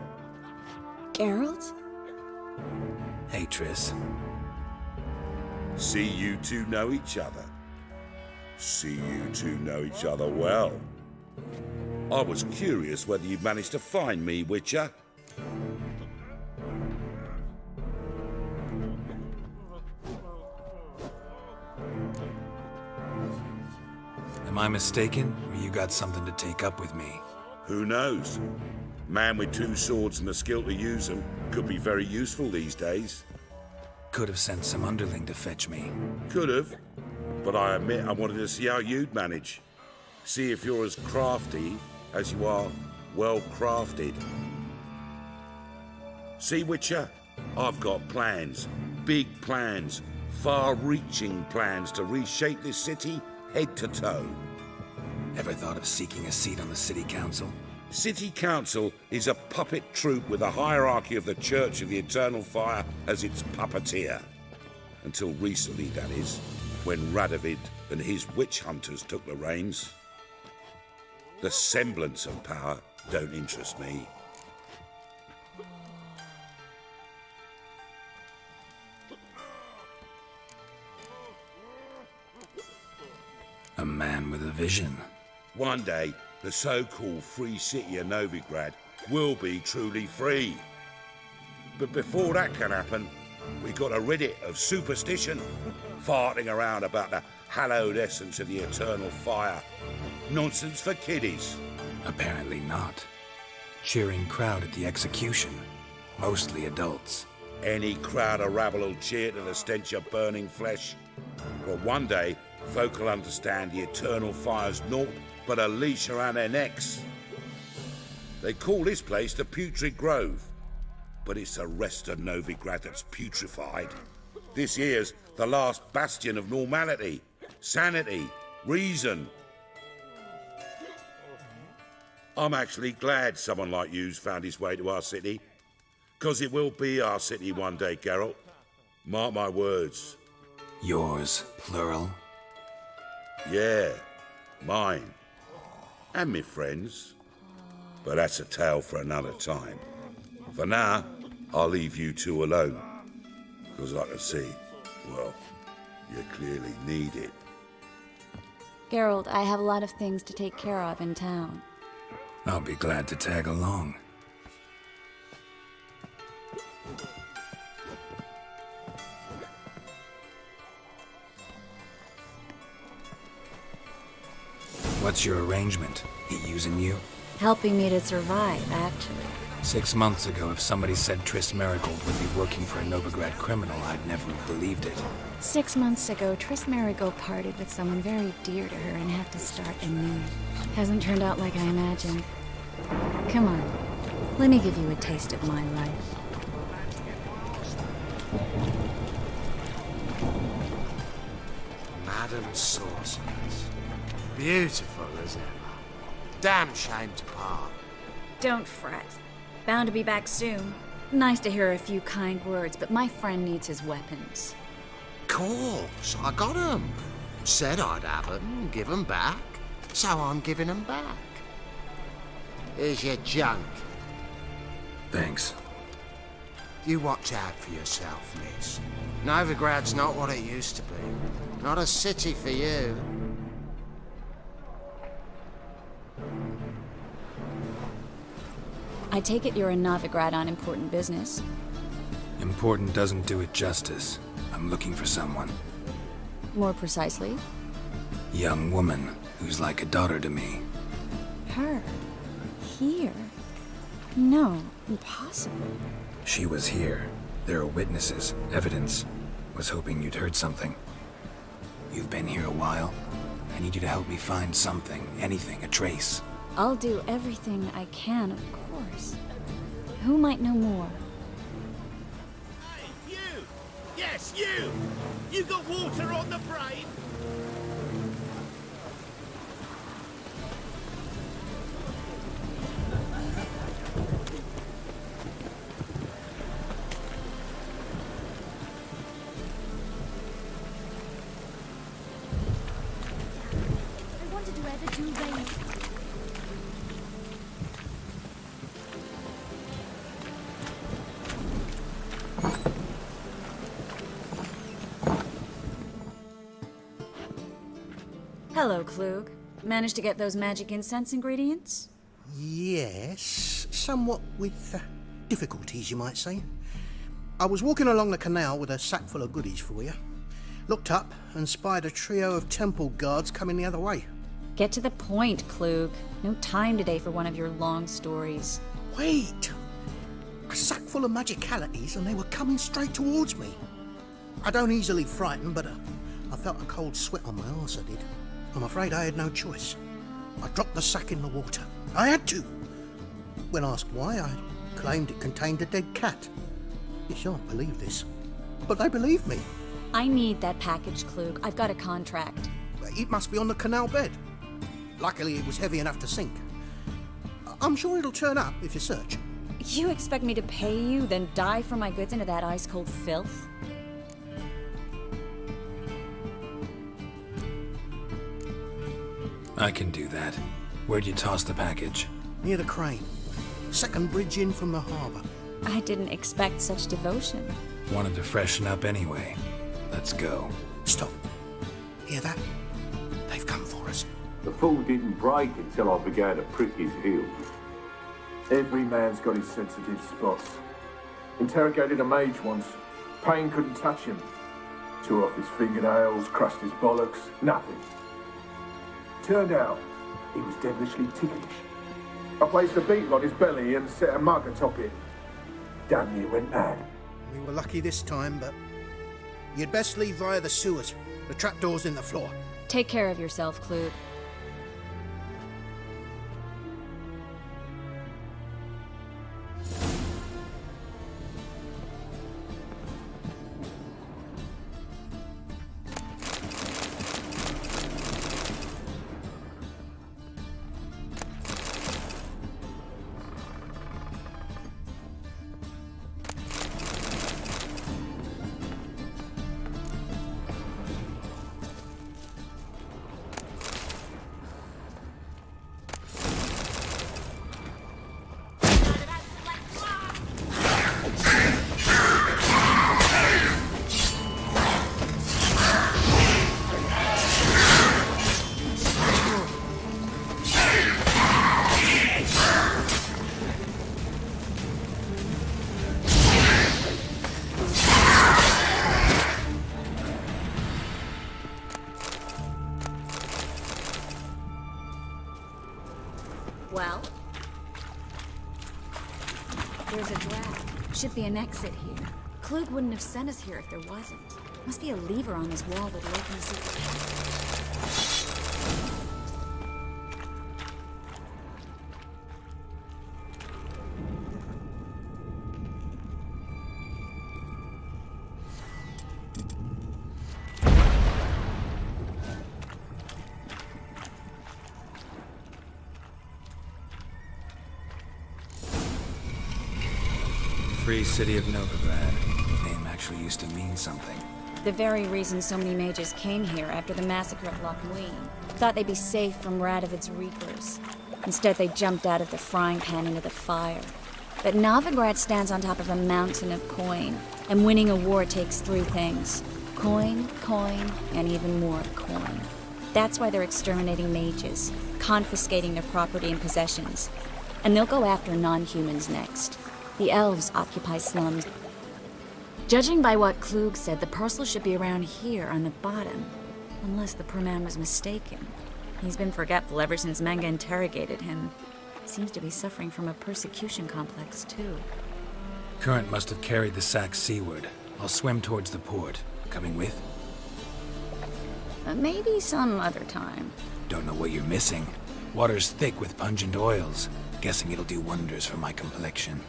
Geralt? Hey, Triss. See you two know each other. See you two know each other well. I was curious whether you'd managed to find me, Witcher. Am I mistaken, or you got something to take up with me? Who knows? Man with two swords and the skill to use them could be very useful these days. Could have sent some underling to fetch me. Could have. but I admit I wanted to see how you'd manage. See if you're as crafty as you are well crafted. See, Witcher? I've got plans. Big plans. Far-reaching plans to reshape this city head to toe. Ever thought of seeking a seat on the city council? City Council is a puppet troupe with a hierarchy of the Church of the Eternal Fire as its puppeteer. Until recently, that is, when Radovid and his witch hunters took the reins. The semblance of power don't interest me. A man with a vision. One day, the so-called free city of Novigrad will be truly free. But before that can happen, we got to rid it of superstition, farting around about the hallowed essence of the eternal fire. Nonsense for kiddies. Apparently not. Cheering crowd at the execution. Mostly adults. Any crowd of rabble will cheer to the stench of burning flesh. But one day, folk will understand the eternal fire's naught but a leash around their necks. They call this place the Putrid Grove, but it's the rest of Novigrad that's putrefied. This here's the last bastion of normality, sanity, reason. I'm actually glad someone like you's found his way to our city, 'cause it will be our city one day, Geralt. Mark my words. Yours, plural? Yeah, mine. And me friends. But that's a tale for another time. For now, I'll leave you two alone. 'Cause I can see, well, you clearly need it. Geralt, I have a lot of things to take care of in town. I'll be glad to tag along. What's your arrangement? He using you? Helping me to survive, actually. 6 months ago, if somebody said Triss Marigold would be working for a Novigrad criminal, I'd never have believed it. 6 months ago, Triss Marigold parted with someone very dear to her and had to start anew. Hasn't turned out like I imagined. Come on, let me give you a taste of my life. Madam Sorceress. Beautiful as ever. Damn shame to part. Don't fret. Bound to be back soon. Nice to hear a few kind words, but my friend needs his weapons. Course, I got 'em. Said I'd have 'em, give 'em back. So I'm giving 'em back. Here's your junk. Thanks. You watch out for yourself, miss. Novigrad's not what it used to be. Not a city for you. I take it you're in Novigrad on important business. Important doesn't do it justice. I'm looking for someone. More precisely? Young woman who's like a daughter to me. Her? Here? No, impossible. She was here. There are witnesses, evidence. Was hoping you'd heard something. You've been here a while. I need you to help me find something, anything, a trace. I'll do everything I can, of course. Who might know more? Hey, you! Yes, you! You got water on the brain? I wanted to wear the duvet. Hello, Klug. Managed to get those magic incense ingredients? Yes, somewhat with difficulties, you might say. I was walking along the canal with a sack full of goodies for you. Looked up and spied a trio of temple guards coming the other way. Get to the point, Klug. No time today for one of your long stories. Wait! A sack full of magicalities and they were coming straight towards me. I don't easily frighten, but I felt a cold sweat on my arse, I did. I'm afraid I had no choice. I dropped the sack in the water. I had to. When asked why, I claimed it contained a dead cat. You shan't believe this, but they believed me. I need that package, Klug. I've got a contract. It must be on the canal bed. Luckily, it was heavy enough to sink. I'm sure it'll turn up if you search. You expect me to pay you, then dive for my goods into that ice-cold filth? I can do that. Where'd you toss the package? Near the crane. Second bridge in from the harbour. I didn't expect such devotion. Wanted to freshen up anyway. Let's go. Stop. Hear that? They've come for us. The fool didn't break until I began to prick his heels. Every man's got his sensitive spots. Interrogated a mage once. Pain couldn't touch him. Tore off his fingernails, crushed his bollocks, nothing. Turned out, he was devilishly ticklish. I placed a beetle on his belly and set a mug atop it. Damn near went mad. We were lucky this time, but you'd best leave via the sewers. The trapdoor's in the floor. Take care of yourself, Klug. Well? There's a drag. Should be an exit here. Klug wouldn't have sent us here if there wasn't. Must be a lever on his wall that'll open the secret. Free city of Novigrad. The name actually used to mean something. The very reason so many mages came here after the massacre at Loch Muin. Thought they'd be safe from Radovid's reapers. Instead, they jumped out of the frying pan into the fire. But Novigrad stands on top of a mountain of coin, and winning a war takes three things. Coin, coin, and even more coin. That's why they're exterminating mages, confiscating their property and possessions. And they'll go after non-humans next. The elves occupy slums. Judging by what Klug said, the parcel should be around here on the bottom. Unless the poor man was mistaken. He's been forgetful ever since Manga interrogated him. Seems to be suffering from a persecution complex, too. Current must have carried the sack seaward. I'll swim towards the port. Coming with? Maybe some other time. Don't know what you're missing. Water's thick with pungent oils. Guessing it'll do wonders for my complexion.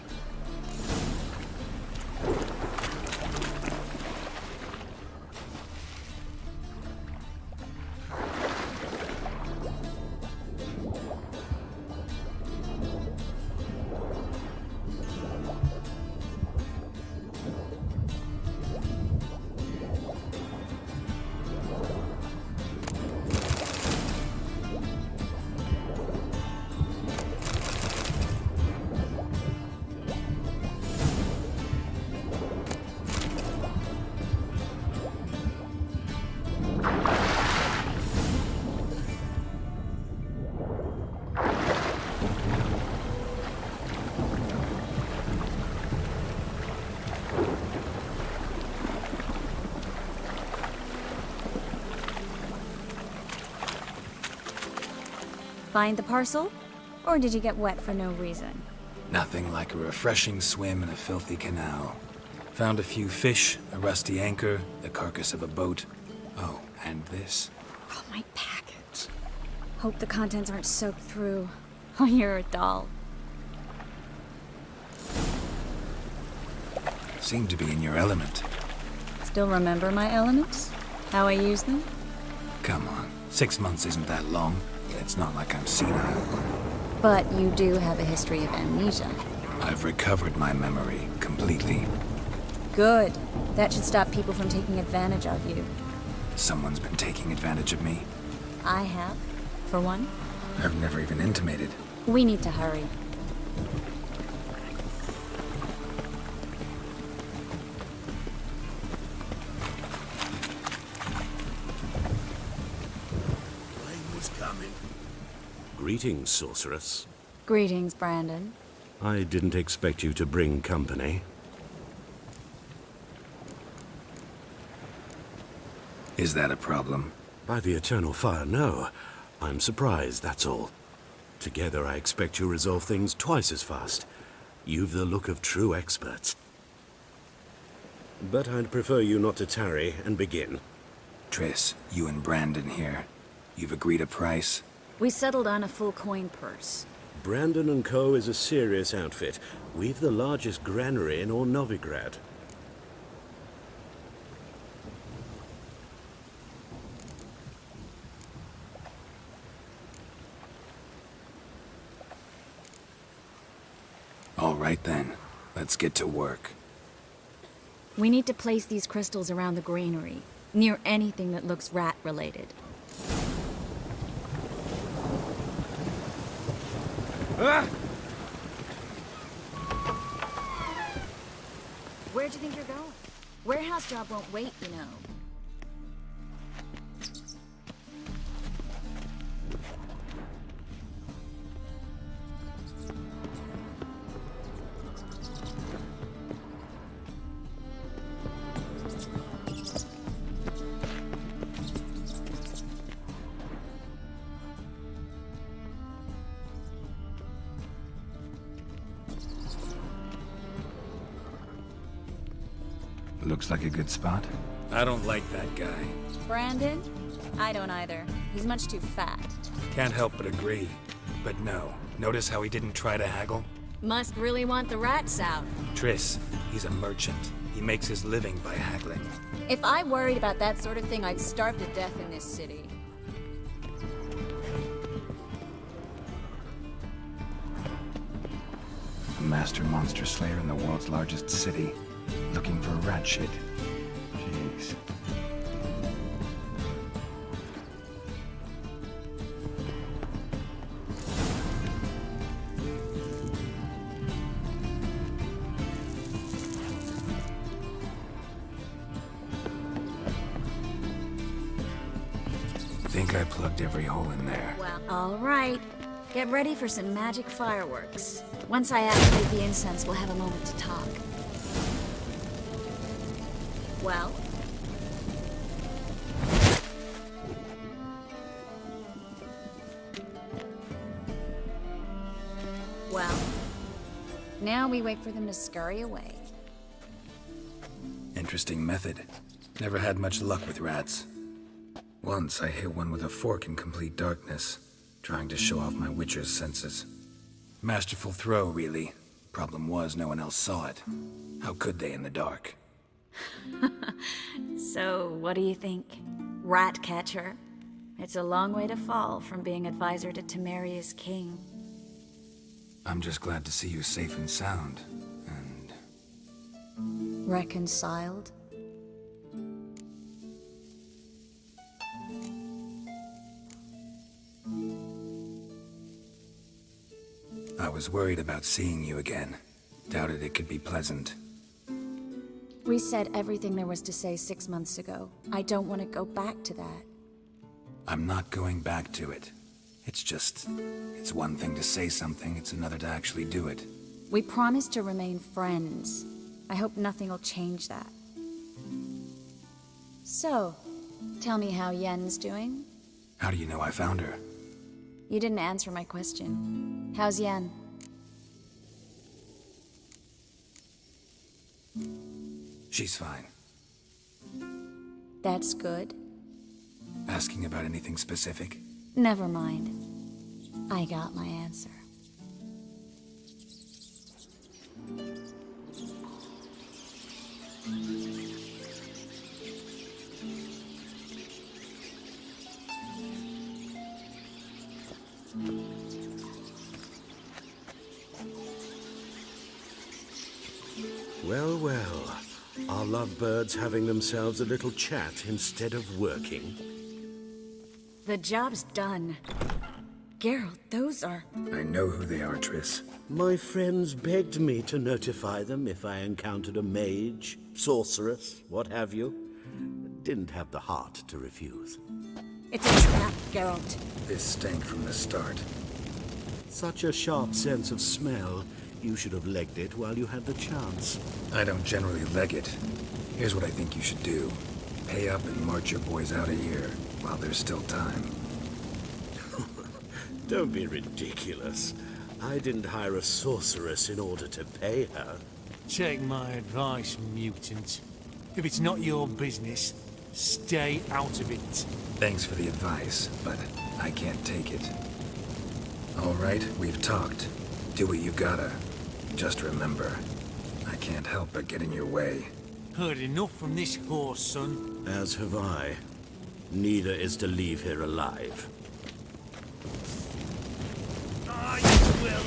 Find the parcel? Or did you get wet for no reason? Nothing like a refreshing swim in a filthy canal. Found a few fish, a rusty anchor, the carcass of a boat. Oh, and this. Oh, my package. Hope the contents aren't soaked through. Oh, you're a doll. Seem to be in your element. Still remember my elements? How I use them? Come on. 6 months isn't that long. It's not like I'm senile. But you do have a history of amnesia. I've recovered my memory completely. Good. That should stop people from taking advantage of you. Someone's been taking advantage of me. I have, for one. I've never even intimated. We need to hurry. Greetings, sorceress. Greetings, Brandon. I didn't expect you to bring company. Is that a problem? By the eternal fire, no. I'm surprised, that's all. Together, I expect you resolve things twice as fast. You've the look of true experts. But I'd prefer you not to tarry and begin. Triss, you and Brandon here. You've agreed a price? We settled on a full coin purse. Brandon & Co. is a serious outfit. We've the largest granary in all Novigrad. All right then. Let's get to work. We need to place these crystals around the granary, near anything that looks rat-related. Where'd you think you're going? Warehouse job won't wait, you know. Looks like a good spot. I don't like that guy. Brandon? I don't either. He's much too fat. Can't help but agree. But no. Notice how he didn't try to haggle? Must really want the rats out. Triss, he's a merchant. He makes his living by haggling. If I worried about that sort of thing, I'd starve to death in this city. A master monster slayer in the world's largest city. Looking for rat shit. Jeez. Think I plugged every hole in there. Well, all right. Get ready for some magic fireworks. Once I activate the incense, we'll have a moment to talk. Well? Well? Now we wait for them to scurry away. Interesting method. Never had much luck with rats. Once I hit one with a fork in complete darkness, trying to show off my witcher's senses. Masterful throw, really. Problem was, no one else saw it. How could they in the dark? So, what do you think? Rat catcher? It's a long way to fall from being advisor to Temeria's king. I'm just glad to see you safe and sound, and... Reconciled? I was worried about seeing you again. Doubted it could be pleasant. We said everything there was to say 6 months ago. I don't want to go back to that. I'm not going back to it. It's just... It's one thing to say something, it's another to actually do it. We promised to remain friends. I hope nothing will change that. So, tell me how Yen's doing? How do you know I found her? You didn't answer my question. How's Yen? She's fine. That's good. Asking about anything specific? Never mind. I got my answer. Well, well. Are lovebirds having themselves a little chat instead of working? The job's done. Geralt, those are... I know who they are, Triss. My friends begged me to notify them if I encountered a mage, sorceress, what have you. Didn't have the heart to refuse. It's a trap, Geralt. This stank from the start. Such a sharp sense of smell. You should have legged it while you had the chance. I don't generally leg it. Here's what I think you should do. Pay up and march your boys out of here while there's still time. Don't be ridiculous. I didn't hire a sorceress in order to pay her. Take my advice, mutant. If it's not your business, stay out of it. Thanks for the advice, but I can't take it. All right, we've talked. Do what you gotta. Just remember, I can't help but get in your way. Heard enough from this horse, son. As have I. Neither is to leave here alive. I will.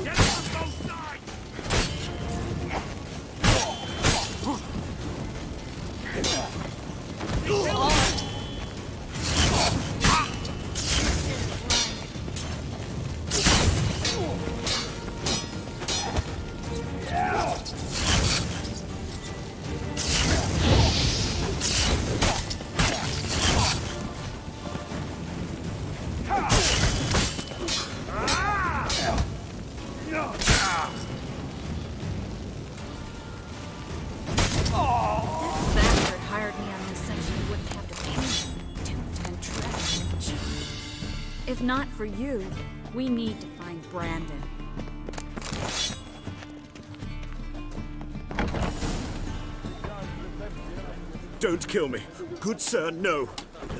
Get on both sides! Bastard hired me on the assumption he wouldn't have to pay tooth and trash. If not for you, we need to find Brandon. Don't kill me. Good sir, no.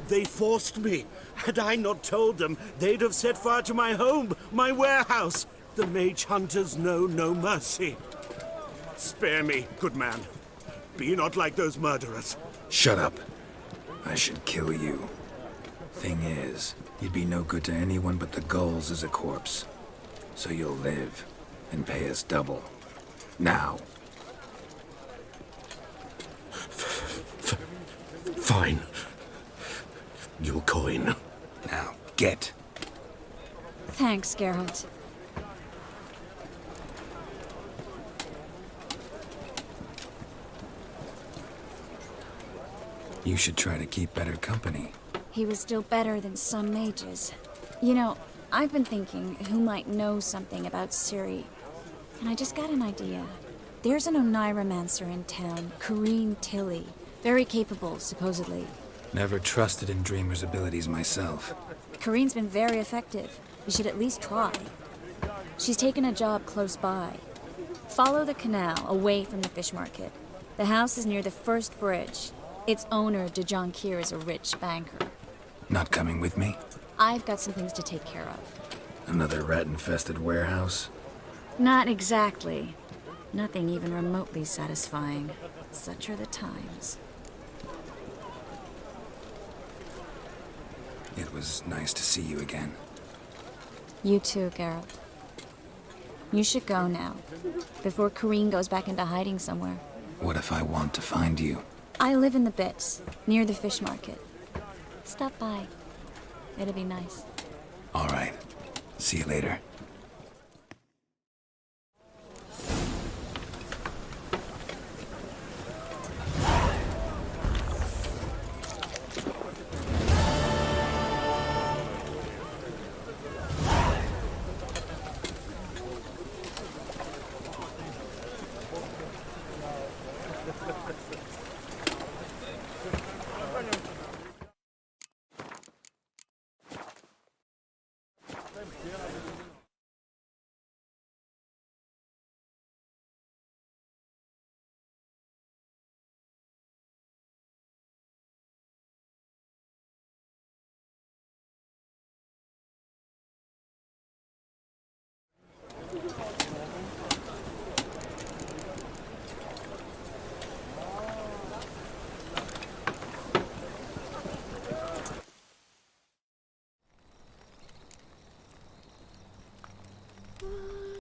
They forced me. Had I not told them, they'd have set fire to my home, my warehouse. The mage hunters know no mercy. Spare me, good man. Be not like those murderers. Shut up. I should kill you. Thing is, you'd be no good to anyone but the gulls as a corpse. So you'll live and pay us double. Now. Fine. Your coin. Now, get. Thanks, Geralt. You should try to keep better company. He was still better than some mages. You know, I've been thinking who might know something about Ciri. And I just got an idea. There's an Oneiromancer in town, Corrine Tilly. Very capable, supposedly. Never trusted in Dreamer's abilities myself. Corrine's been very effective. You should at least try. She's taken a job close by. Follow the canal away from the fish market. The house is near the first bridge. Its owner, de Jonkir, is a rich banker. Not coming with me? I've got some things to take care of. Another rat-infested warehouse? Not exactly. Nothing even remotely satisfying. Such are the times. It was nice to see you again. You too, Geralt. You should go now, before Corrine goes back into hiding somewhere. What if I want to find you? I live in the Bits, near the fish market. Stop by. It'll be nice. All right. See you later.